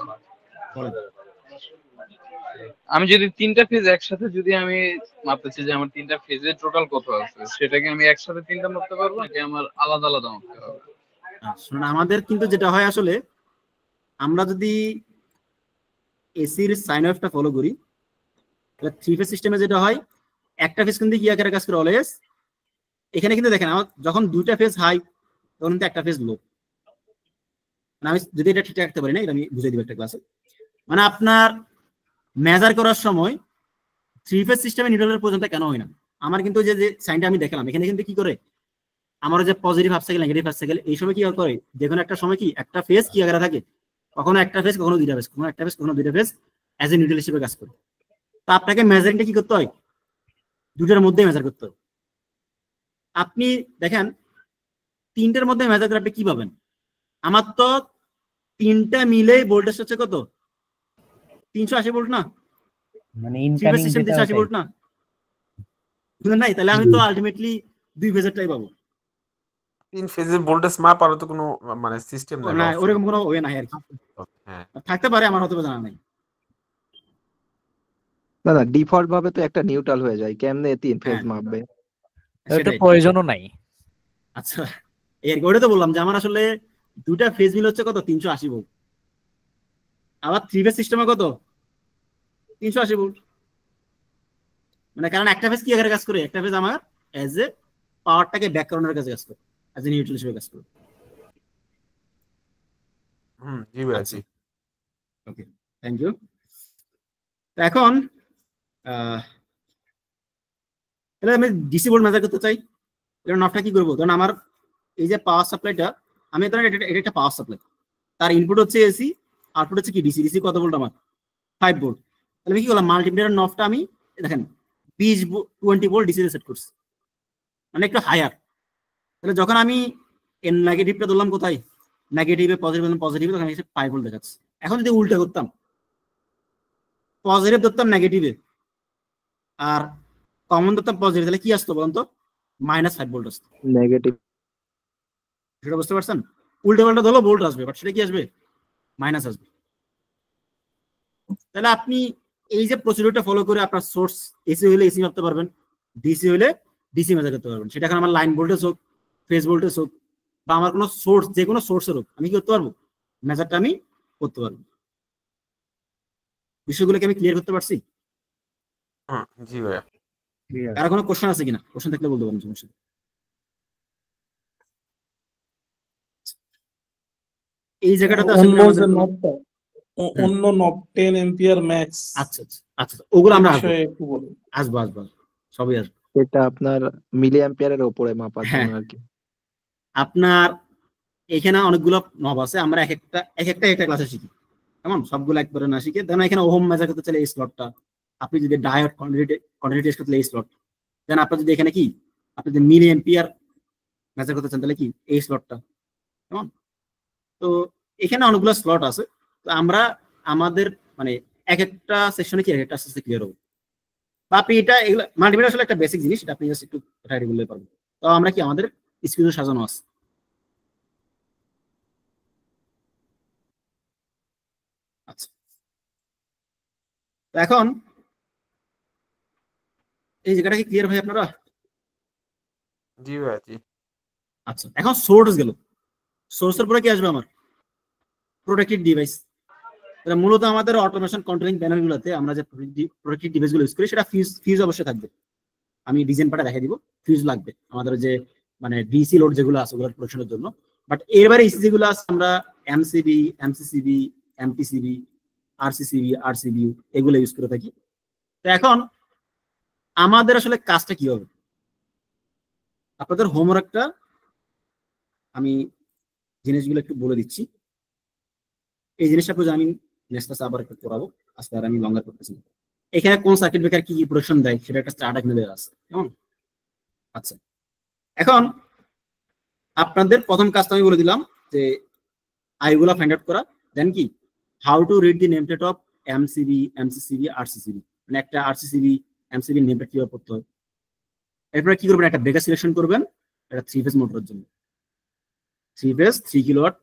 আমি যদি 3টা ফেজ একসাথে যদি আমি মাপতে চাই যে আমার 3টা ফেজের টোটাল কত আছে, সেটাকে আমি একসাথে 3টা মাপতে পারবো নাকি আমার আলাদা আলাদা মাপতে হবে? শুনুন আমাদের কিন্তু যেটা হয় আসলে আমরা যদি এসির সাইন ওয়েভটা ফলো করি তাহলে 3 ফেজ সিস্টেমে যেটা হয় একটা ফেজ কিন্তু কি আকারে কাজ করে অলওয়েজ। এখানে কিন্তু দেখেন আমার যখন দুইটা ফেজ হাই তখন কিন্তু একটা ফেজ লো। মানে আমি যদি এটা ঠিক রাখতে পারি না, এটা আমি বুঝিয়ে দিব একটা ক্লাসে। মানে আপনার মেজার করার সময় থ্রি ফেজ সিস্টেমে নিউট্রালের পর্যন্ত কেন হয় না? আমার কিন্তু যে সাইনটা আমি দেখালাম এখানে কিন্তু কি করে, আমার যে positive half cycle negative half cycle এই সময় কি করে, যে কোনো একটা সময় কি একটা ফেজ কি আকারে থাকে, কখনো একটা ফেজ কখনো দুইটা ফেজ, কখনো একটা ফেজ কখনো দুইটা ফেজ অ্যাজ এ নিউট্রাল হিসেবে কাজ করে। তো আপনাকে মেজারিংটা কি করতে হয়, দুটার মধ্যে মেজার করতে হয়। আপনি দেখেন তিনটার মধ্যে মেজার করে আপনি কি পাবেন, আমার তো তিনটা মিলে ভোল্টেজ হচ্ছে কত 380 ভোল্ট না, মানে ইনকামিং 380 ভোল্ট না নাই, তাহলে আমি তো আলটিমেটলি দুই ফেজেরটাই পাবো। তিন ফেজের ভোল্টেজ মাপ আর তো কোনো মানে সিস্টেম না, ওরকম কোনো ওয়ে নাই আর কি। হ্যাঁ থাকতে পারে, আমার হয়তো জানা নাই। না না, ডিফল্ট ভাবে তো একটা নিউট্রাল হয়ে যায়, কেমনে তিন ফেজ মাপবে? এটা প্রয়োজনও নাই। আচ্ছা, এর গোড়ে তো বললাম যে আমার আসলে দুটা ফেজ মিল হচ্ছে কত 380 ভোল্ট, আবার থ্রি ফেজ সিস্টেমে কত 380 ভোল্ট। মানে কারণ একটা ফেজ কি আকারে কাজ করে, একটা ফেজ আমার এজ এ পাওয়ারটাকে ব্যাক করানোর কাজে কাজ করে, এজ এ নিউট্রাল হিসেবে কাজ করে। জি ভাই জি। ওকে, থ্যাংক ইউ। তো এখন তাহলে আমি ডিসি ভোল্ট মেজার করতে চাই, এর নবটা কি করবো, ধরুন আমার এই যে পাওয়ার সাপ্লাইটা, আমি ধরেন এটা একটা পাওয়ার সাপ্লাই, তার ইনপুট হচ্ছে এসি, আউটপুট হচ্ছে কি ডিসি। ডিসি কত ভোল্ট আমার 5 ভোল্ট। তাহলে আমি কি করলাম, মাল্টিমিটার নবটা আমি দেখেন 20 ভোল্ট ডিসি সেট করছি, মানে একটু হায়ার। তাহলে যখন আমি এর নেগেটিভটা ধরলাম কোথায়, নেগেটিভে পজিটিভে তখন এসে 5 ভোল্ট দেখাচ্ছে। এখন যদি উল্টা করতাম, পজিটিভ ধরতাম নেগেটিভে আর কমন ধরতাম পজিটিভ, তাহলে কি আসতো বলুন তো, -5 ভোল্ট আসতো নেগেটিভ। সেটা বুঝতে পারছেন? উল্টা পাল্টা ধরলে ভোল্ট আসবে, বাট সেটা কি আসবে, মাইনাস আসবে। তাহলে আপনি এই যে প্রসিডিউরটা ফলো করে আপনার সোর্স এসি হলে এসি মাপতে পারবেন, ডিসি হলে ডিসি মেজার করতে পারবেন। সেটা এখন আমার লাইন ভোল্টেজ হোক, ফেজ ভোল্টেজ হোক, বা আমার কোনো সোর্স, যে কোনো সোর্সের হোক, আমি কি করতে পারবো, মেজারটা আমি করতে পারবো। বিষয়গুলোকে আমি ক্লিয়ার করতে পারছি? জি ভাইয়া। আর কোনো কোশ্চেন আছে কিনা? কোশ্চেন থাকলে বলতে পারেন, সমস্যা। এই জায়গাটাতে অন্য যে নবটা, অন্য নব 10 এম্পিয়ার ম্যাক্স। আচ্ছা আচ্ছা আচ্ছা, ওগুলো আমরা আসবো সবই আসবো। এটা আপনার মিলি অ্যাম্পিয়ারের উপরে মাপার জন্য আর কি। আপনার এখানে অনেকগুলো নব আছে, আমরা এক একটা ক্লাসে শিখি, কেমন সবগুলো একবারে না শিখে। দেন এখানে ওহম মেজার করতে চাইলে এই স্লটটা, আপনি যদি ডায়োড কোয়ান্টিটি টেস্ট করতে এই স্লট, দেন আপনার যদি এখানে কি আপনি যদি মিলি অ্যাম্পিয়ার মেজার করতে চান তাহলে কি এই স্লটটা, কেমন। তো এখানে অনেকগুলো স্লট আছে, তো আমরা আমাদের মানে এক একটা সেকশনে কি এক একটা আস্তে আস্তে ক্লিয়ার হবো। বা আপনি এটা এগুলো মাল্টিমিটার আসলে একটা বেসিক জিনিস, এটা আপনি জাস্ট একটু ট্রাই করলে পারবেন। তো আমরা কি আমাদের স্ক্রিনে সাজানো আছে। আচ্ছা, তো এখন এই জায়গাটা কি ক্লিয়ার ভাই আপনারা? জি ভাই জি। আচ্ছা, এখন সোর্স গেল, সোর্সের পরে কি আসবে আমার প্রোটেক্টেড ডিভাইস। এটা মূলত আমাদের অটোমেশন কন্ট্রোলিং প্যানেলগুলোতে আমরা যে প্রোটেক্টেড ডিভাইসগুলো ইউজ করি সেটা ফিউজ অবশ্যই থাকবে। আমি ডিজাইন পাটা দেখাই দিব, ফিউজ লাগবে আমাদের যে মানে ডিসি লোড যেগুলো আছে ওগুলোর প্রোটেকশনের জন্য। বাট এর বাইরে ইসি যেগুলো আছে আমরা এমসিবি, এমসিসিবি, এমটিসিবি, আরসিসিবি, আরসিবি এগুলো ইউজ করে থাকি। তো এখন আমাদের আসলে কাজটা কি হবে, আপনাদের হোমওয়ার্কটা আমি জিনিসগুলো একটু বলে দিচ্ছি। এই জিনিসটা প্রয়োজন আমি নেক্সট ক্লাসে আবার একটু করাবো, আজকে আর আমি লঙ্গার করতেছি। এখানে কোন সার্কিট ব্রেকার কি কি প্রোটেকশন দেয় সেটা একটা স্টার্ট এখানে দেওয়া আছে, কেমন। আচ্ছা, এখন আপনাদের প্রথম কাজটা আমি বলে দিলাম যে আইগুলা ফাইন্ড আউট করা, দেন কি how to read the name plate of MCB, MCCB, RCCB, মানে একটা আরসিসিবি এমসিবি নেম প্লেট কিভাবে পড়তে হয়। এরপরে কি করবেন, একটা ব্রেকার সিলেকশন করবেন, এটা 3 ফেজ মোটরের জন্য 3 ফেজ 3 কিলোওয়াট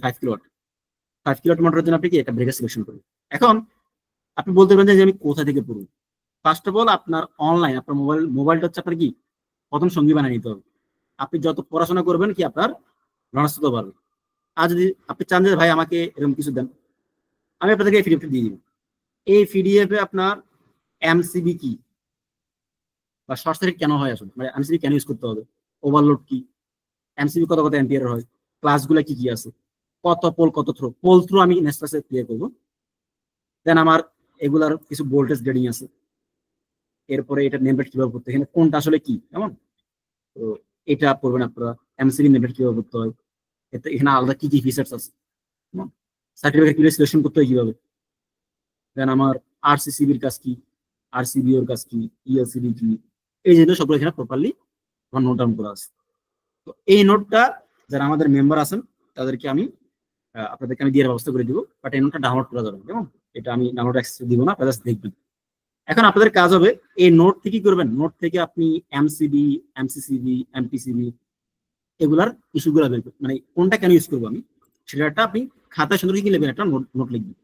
5 কিলোওয়াট 5 কিলোওয়াট মোটরের জন্য আপনি কি একটা ব্রেকার সিলেকশন করবেন। এখন আপনি বলতে পারেন যে আমি কোথা থেকে পড়ব। ফার্স্ট অফ অল আপনার অনলাইন, আপনার মোবাইলটা হচ্ছে আপনার কি প্রথম সঙ্গী বানিয়ে নিতে হবে। আপনি যত পড়াশোনা করবেন কি আপনার লনার্স হতে পারবে। আর যদি আপনি চান যে ভাই আমাকে এরকম কিছু দেন, আমি আপনাদেরকে এই পিডিএফ দিয়ে দিব। এই পিডিএফে আপনার এমসিবি কি, বা শর্ট সার্কিট কেন হয় আসলে, মানে এমসিবি কেন ইউজ করতে হবে, ওভারলোড কি, এমসিবি কত কত অ্যাম্পিয়ার হয়, ক্লাসগুলো কি কি আছে, কত পোল কত থ্রো, পোল থ্রো আমি নেক্সট ক্লাসে ক্লিয়ার করবো। দেন আমার এগুলার কিছু ভোল্টেজ গ্রেডিং আছে, এরপরে এটা নেমপ্লেট কিভাবে করতে, এখানে কোনটা আসলে কি, কেমন, তো এটা পড়বেন আপনারা। এমসিবি নেমপ্লেট কিভাবে করতে হয়, এখানে আলাদা কি কি ফিচার্স আছে, সার্কিট ব্রেকার কিভাবে সিলেকশন করতে হয় কিভাবে, দেন আমার আরসিসিবির কাজ কি, আরসিবি এর কাজ কি, ইএলসিবি কি, এই জিনিস সবগুলো এখানে প্রপারলি আমার নোট ডাউন করা আছে। তো এই নোটটা যারা আমাদের মেম্বার আছেন তাদেরকে আমি আপনাদেরকে আমি দিয়ে ব্যবস্থা করে দিব, বাট এই নোটটা ডাউনলোড করা যাবে, কেমন, এটা আমি ডাউনলোড অ্যাক্সেস দিব না, আপনারা দেখবেন। এখন আপনাদের কাজ হবে এই নোট থেকে কি করবেন, নোট থেকে আপনি এমসিবি, এমসিসিবি, এমপিসিবি এগুলার ইস্যুগুলো বের করবেন, মানে কোনটা কেন ইউজ করবো আমি সেটা আপনি খাতায় সুন্দর কি লিখবেন, একটা নোট লিখবেন,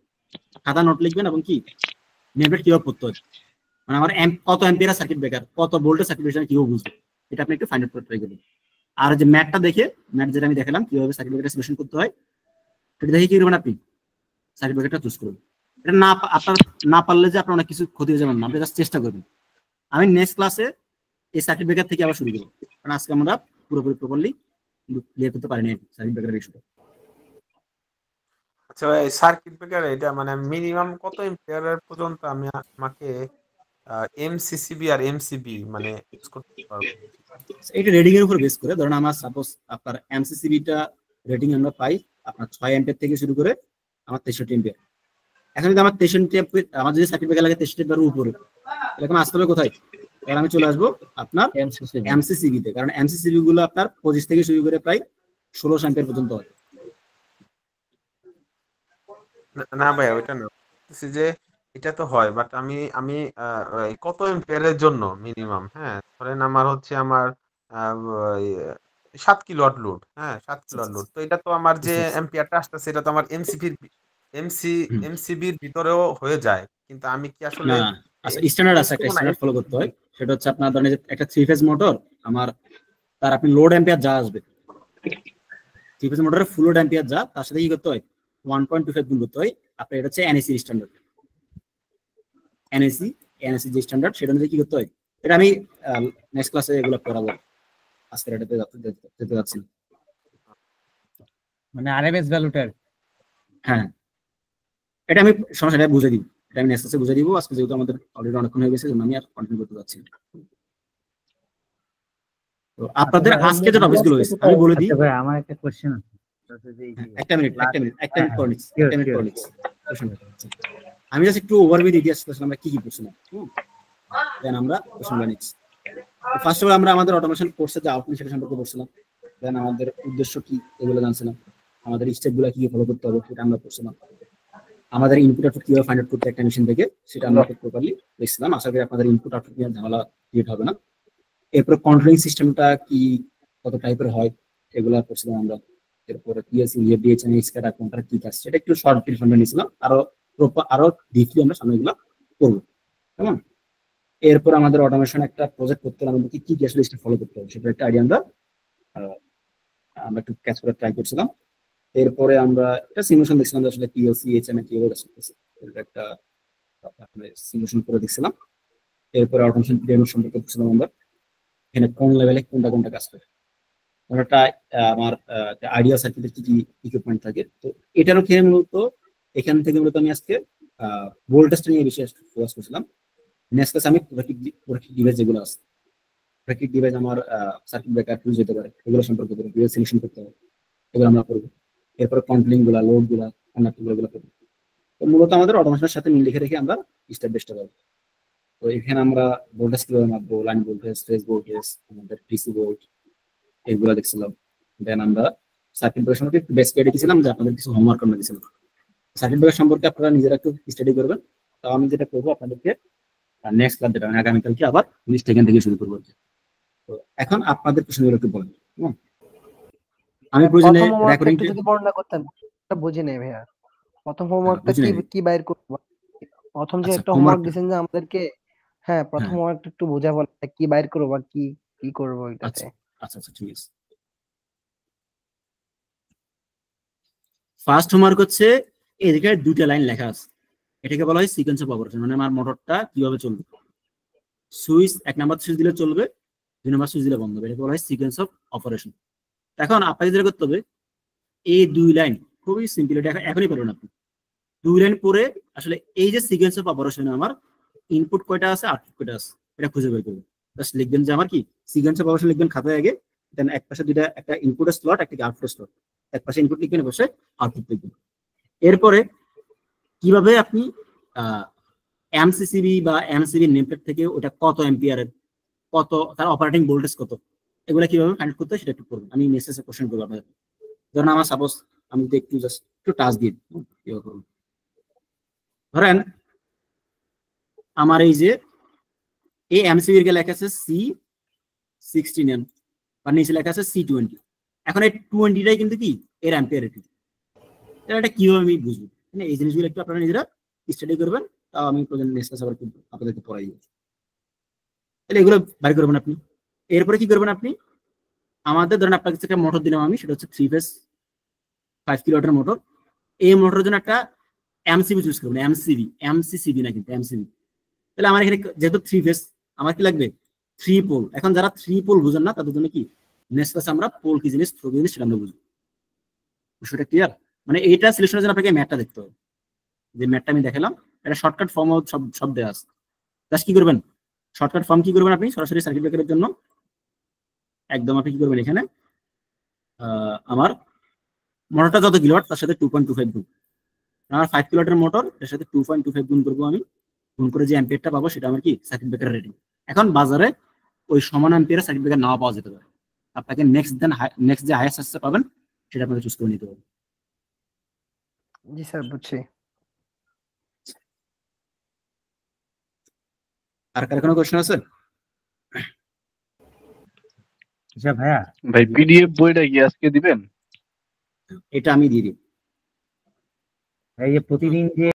খাতা নোট লিখবেন, এবং কি নেমপ্লেট কিভাবে করতে হয়, মানে আমার কত অ্যাম্পিয়ার সার্কিট ব্রেকার, কত ভোল্টেজ সার্কিট ব্রেকার কিভাবে বুঝবো, এটা আপনি একটু ফাইন্ড আউট করে ট্রাই করবেন। আর যে ম্যাটটা দেখে, ম্যাট যেটা আমি দেখালাম কিভাবে সার্কিট ব্রেকার সিলেকশন করতে হয়, সেটা দেখে কি করবেন আপনি সার্কিট ব্রেকারটা চুজ করবেন। এটা না আপনার না পারলে যে আপনার অনেক কিছু ক্ষতি হয়ে যাবেন না, আপনি জাস্ট চেষ্টা করবেন। আমি নেক্সট ক্লাসে এই সার্কিট ব্রেকার থেকে আবার শুরু করবো, কারণ আজকে আমরা পুরোপুরি প্রপারলি ক্লিয়ার করতে পারিনি সার্কিট ব্রেকারের ইস্যুটা। আচ্ছা ভাই, সার্কিট ব্রেকার এটা মানে মিনিমাম কত এম্পিয়ার পর্যন্ত আমি আমাকে এমসিসিবি আর এমসিবি মানে ইউজ করতে পারবো? এটা রেটিং এর উপর বেস করে, ধরুন আমার সাপোজ আপনার এমসিসিবিটা রেটিং আমরা পাই আপনার 6 অ্যাম্পিয়ার থেকে শুরু করে আমার 63 অ্যাম্পিয়ার। এখন যদি আমার 63 অ্যাম্পিয়ার, আমার যদি সার্কিট ব্রেকার লাগে 63 অ্যাম্পিয়ার উপরে, এরকম আসতে হবে কোথায়, তাহলে আমি চলে আসবো আপনার এমসিসিবি তে, কারণ এমসিসিবি গুলো আপনার 25 থেকে শুরু করে প্রায় 16 অ্যাম্পিয়ার পর্যন্ত হয়। না ভাই ওইটা না, যে এটা তো হয়, বাট আমি কত এম্পিয়ারের জন্য মিনিমাম, হ্যাঁ ধরেন আমার হচ্ছে আমার 7 কিলোওয়াট লোড, হ্যাঁ 7 কিলোওয়াট লোড, তো এটা তো আমার যে এম্পিয়ারটা আসছে এটা তো আমার এমসিবির ভিতরেও হয়ে যায়, কিন্তু আমি কি আসলে না, আচ্ছা স্ট্যান্ডার্ড আছে, একটা স্ট্যান্ডার্ড ফলো করতে হয়, সেটা হচ্ছে আপনার ধরেন একটা 3 ফেজ মোটর, আমার তার আপনি লোড অ্যাম্পিয়ার যা আসবে, 3 ফেজ মোটরের ফুল লোড অ্যাম্পিয়ার যা, তার সাথে কি করতে হয় 1.25 গুণ করতে হয় আপনার, এটা হচ্ছে এনএসি স্ট্যান্ডার্ড, এনএসি যে স্ট্যান্ডার্ড সেটা অনুযায়ী কি করতে হয়, এটা আমি নেক্সট ক্লাসে এগুলো পড়াবো, আজকে এটাতে যেতে যাচ্ছি না, মানে আরএমএস ভ্যালুটার। হ্যাঁ এটা আমি সমস্যাটা বুঝে দিব, এটা আমি নেক্সট ক্লাসে বুঝে দিব, আজকে যেহেতু আমাদের অলরেডি অনেকক্ষণ হয়ে গেছে আমি আর কন্টিনিউ করতে যাচ্ছি না। তো আপনাদের আজকে যে টপিকগুলো হয়েছে আমি বলে দিই। ভাই আমার একটা কোশ্চেন আছে, একটা মিনিট পর নিচ্ছি, আমি জাস্ট একটু ওভারভিউ দিয়ে আসছি আমরা কি কি পড়ছিলাম, দেন আমরা কোশ্চেনগুলো নিচ্ছি। ফার্স্ট অফ অল আমরা আমাদের অটোমেশন কোর্সে যে আউটলাইন সেটা সম্পর্কে পড়ছিলাম, দেন আমাদের উদ্দেশ্য কি এগুলো জানছিলাম, আমাদের স্টেপগুলো কি কি ফলো করতে হবে সেটা আমরা পড়ছিলাম, আমাদের ইনপুট আউটপুট কিভাবে ফাইন্ড আউট করতে একটা মেশিন থেকে সেটা আমরা প্রপারলি দেখছিলাম। আশা করি আপনাদের ইনপুট আউটপুট নিয়ে ঝামেলা ক্রিয়েট হবে না। এরপর কন্ট্রোলিং সিস্টেমটা কি, কত টাইপের হয় এগুলো পড়ছিলাম আমরা। এরপরে পিএলসি, ডিএচএম, স্কাডা কোনটা কি কাজ সেটা একটু শর্ট ডিফারেন্ট নিয়েছিলাম, আরো ডিপলি আমরা সামনে এগুলো করবো, কেমন। এরপর আমাদের অটোমেশন একটা প্রজেক্ট করতে হলে আমাদের কি কি আসলে স্টেপ ফলো করতে হবে সেটা একটা আইডিয়া আমরা একটু ক্যাচ করে ট্রাই করছিলাম। এরপরে আমরা একটা সিমুলেশন দেখছিলাম যে আসলে পিএলসি, এইচএমআই কিভাবে কাজ করতেছে, একটা সিমুলেশন করে দেখছিলাম। এরপরে অটোমেশন পিরিয়ড সম্পর্কে দেখছিলাম আমরা, এখানে কোন লেভেলে কোনটা কাজ করে, একটা আমার আইডিয়া সার্কিটের কি কি ইকুইপমেন্ট থাকে। তো এটারও খেয়ে মূলত এখান থেকে মূলত আমি আজকে ভোল্টেজটা নিয়ে বেশি ফোকাস করছিলাম। নেক্সট ক্লাসে আমি প্রোটেক্টিভ ডিভাইস যেগুলো আছে, প্রোটেক্টিভ ডিভাইস আমার সার্কিট ব্রেকার ফিউজ যেতে পারে এগুলো সম্পর্কে ডিভাইস সিলেকশন করতে হবে, এগুলো আমরা করবো। এরপরে কন্ট্রোলিং গুলা, লোড গুলা, কন্ডাক্টর গুলো করবো। তো মূলত আমাদের অটোমেশনের সাথে মিল রেখে আমরা স্টেপ বাই স্টেপ করবো। তো এখানে আমরা ভোল্টেজ কিভাবে মাপবো, লাইন ভোল্টেজ, ফেজ ভোল্টেজ, আমাদের ডিসি ভোল্ট এগুলো দেখছিলাম। দেন আমরা সার্কিট ব্রেকার সম্পর্কে একটু বেসিক আইডিয়া দিয়েছিলাম, যে আপনাদের কিছু হোমওয়ার্ক আমরা দিয়েছিলাম। সার্কিট ব্রেকার সম্পর্কে আপনারা নিজেরা একটু স্টাডি করবেন। তো আমি যেটা করবো আপনাদেরকে নেক্সট ক্লাস যেটা আগামীকালকে আবার লিস্ট এখান থেকে শুরু করবো। তো এখন আপনাদের প্রশ্নগুলো একটু বলেন। আমি প্রয়োজনে রেকর্ডিং যদি বর্ণনা করতেন, এটা বুঝি নাই ভাইয়া। প্রথম হোমওয়ার্কটা কি বাইর করব? প্রথম যে একটা হোমওয়ার্ক দিবেন যে আমাদেরকে, হ্যাঁ প্রথম হোমওয়ার্কটা একটু বোঝা বলেন, কি বাইর করব আর কি করব এটাতে। আচ্ছা ঠিক আছে। ফার্স্ট হোমওয়ার্ক হচ্ছে এদিকে দুইটা লাইন লেখা আছে, এটাকে বলা হয় সিকোয়েন্স অফ অপারেশন, মানে আমার মোটরটা কিভাবে চলবে সুইচ 1 নাম্বার সুইচ দিলে চলবে, 2 নাম্বার সুইচ দিলে বন্ধ হবে। এটা বলা হয় সিকোয়েন্স অফ অপারেশন। এখন আপনাকে যেটা করতে হবে, এই 2 লাইন খুবই সিম্পল, এটা এখনই পারবেন আপনি। 2 লাইন পরে আসলে এই যে সিকোয়েন্স অফ অপারেশনে আমার ইনপুট কয়টা আছে, আউটপুট কয়টা আছে, এটা খুঁজে বের করবেন। জাস্ট লিখবেন যে আমার কি সিকোয়েন্স অফ অপারেশন লিখবেন খাতায় আগে, দেন এক পাশে দুইটা, একটা ইনপুটের স্লট, একটা আউটপুট স্লট, এক পাশে ইনপুট লিখবেন, এক পাশে আউটপুট লিখবেন। এরপরে কিভাবে আপনি এমসিসিবি বা এমসিবি নেমপ্লেট থেকে ওটা কত অ্যাম্পিয়ারের, কত তার অপারেটিং ভোল্টেজ কত, এগুলা কিভাবে ফাইন্ড করতে হয় সেটা একটু করবেন। আমি মেসেজে কোশ্চেন করবো আপনাদের। ধরেন আমার সাপোজ আমি যদি একটু জাস্ট একটু টাচ দিই, ধরেন আমার এই যে এই এমসিবি এর লেখা আছে C16M আর নিচে লেখা আছে C20। এখন এই 20টাই কিন্তু কি এর অ্যাম্পিয়ারিটি। এটা কিভাবে আমি বুঝবো, মানে এই জিনিসগুলো একটু আপনারা নিজেরা স্টাডি করবেন। তাও আমি নেক্সট ক্লাসে আবার আপনাদেরকে পড়াই দিব। তাহলে এগুলো বাড়ি করবেন আপনি। এরপরে কি করবেন আপনি, আমাদের ধরেন আপনার কাছে একটা মোটর দিলাম আমি, সেটা হচ্ছে 3 ফেজ 5 কিলোওয়াটের মোটর। এই মোটরের জন্য একটা এমসিবি চুজ করবেন, এমসিসিবি না কিন্তু এমসিবি। তাহলে আমার এখানে যেহেতু 3 ফেজ, আমার কি লাগবে 3 পোল। এখন যারা 3 পোল বুঝেন না তাদের জন্য কি নেক্সট ক্লাসে আমরা পোল কি জিনিস, থ্রো কি জিনিস সেটা আমরা বুঝবো। বিষয়টা ক্লিয়ার? মানে এইটা সিলেকশনের জন্য আপনাকে ম্যাটটা দেখতে হবে। যে ম্যাটটা আমি দেখালাম, এটা শর্টকাট ফর্ম সব দেওয়া আছে। জাস্ট কি করবেন, শর্টকাট ফর্ম কি করবেন আপনি সরাসরি সার্কিট ব্রেকারের জন্য একদম আপনি কি করবেন, এখানে আমার মোটরটা যত কিলোওয়াট তার সাথে 2.25 গুণ, আমার 5 কিলোওয়াটের মোটর এর সাথে 2.25 গুণ করবো আমি। গুণ করে যে অ্যাম্পিয়ারটা পাবো সেটা আমার কি সার্কিট ব্রেকার রেটিং। এখন বাজারে ওই সমান অ্যাম্পিয়ারের সার্কিট ব্রেকার নাও পাওয়া যেতে পারে, আপনাকে নেক্সট যে হাইয়েস্ট আসতে পাবেন সেটা আপনাকে চুজ করে নিতে হবে। জি স্যার, বুঝছি। আর কার কোনো কোশ্চেন আছে? আচ্ছা ভাইয়া, ভাই পিডিএফ বইটা কি আজকে দিবেন? এটা আমি দিয়ে দিই। এই যে প্রতিদিন যে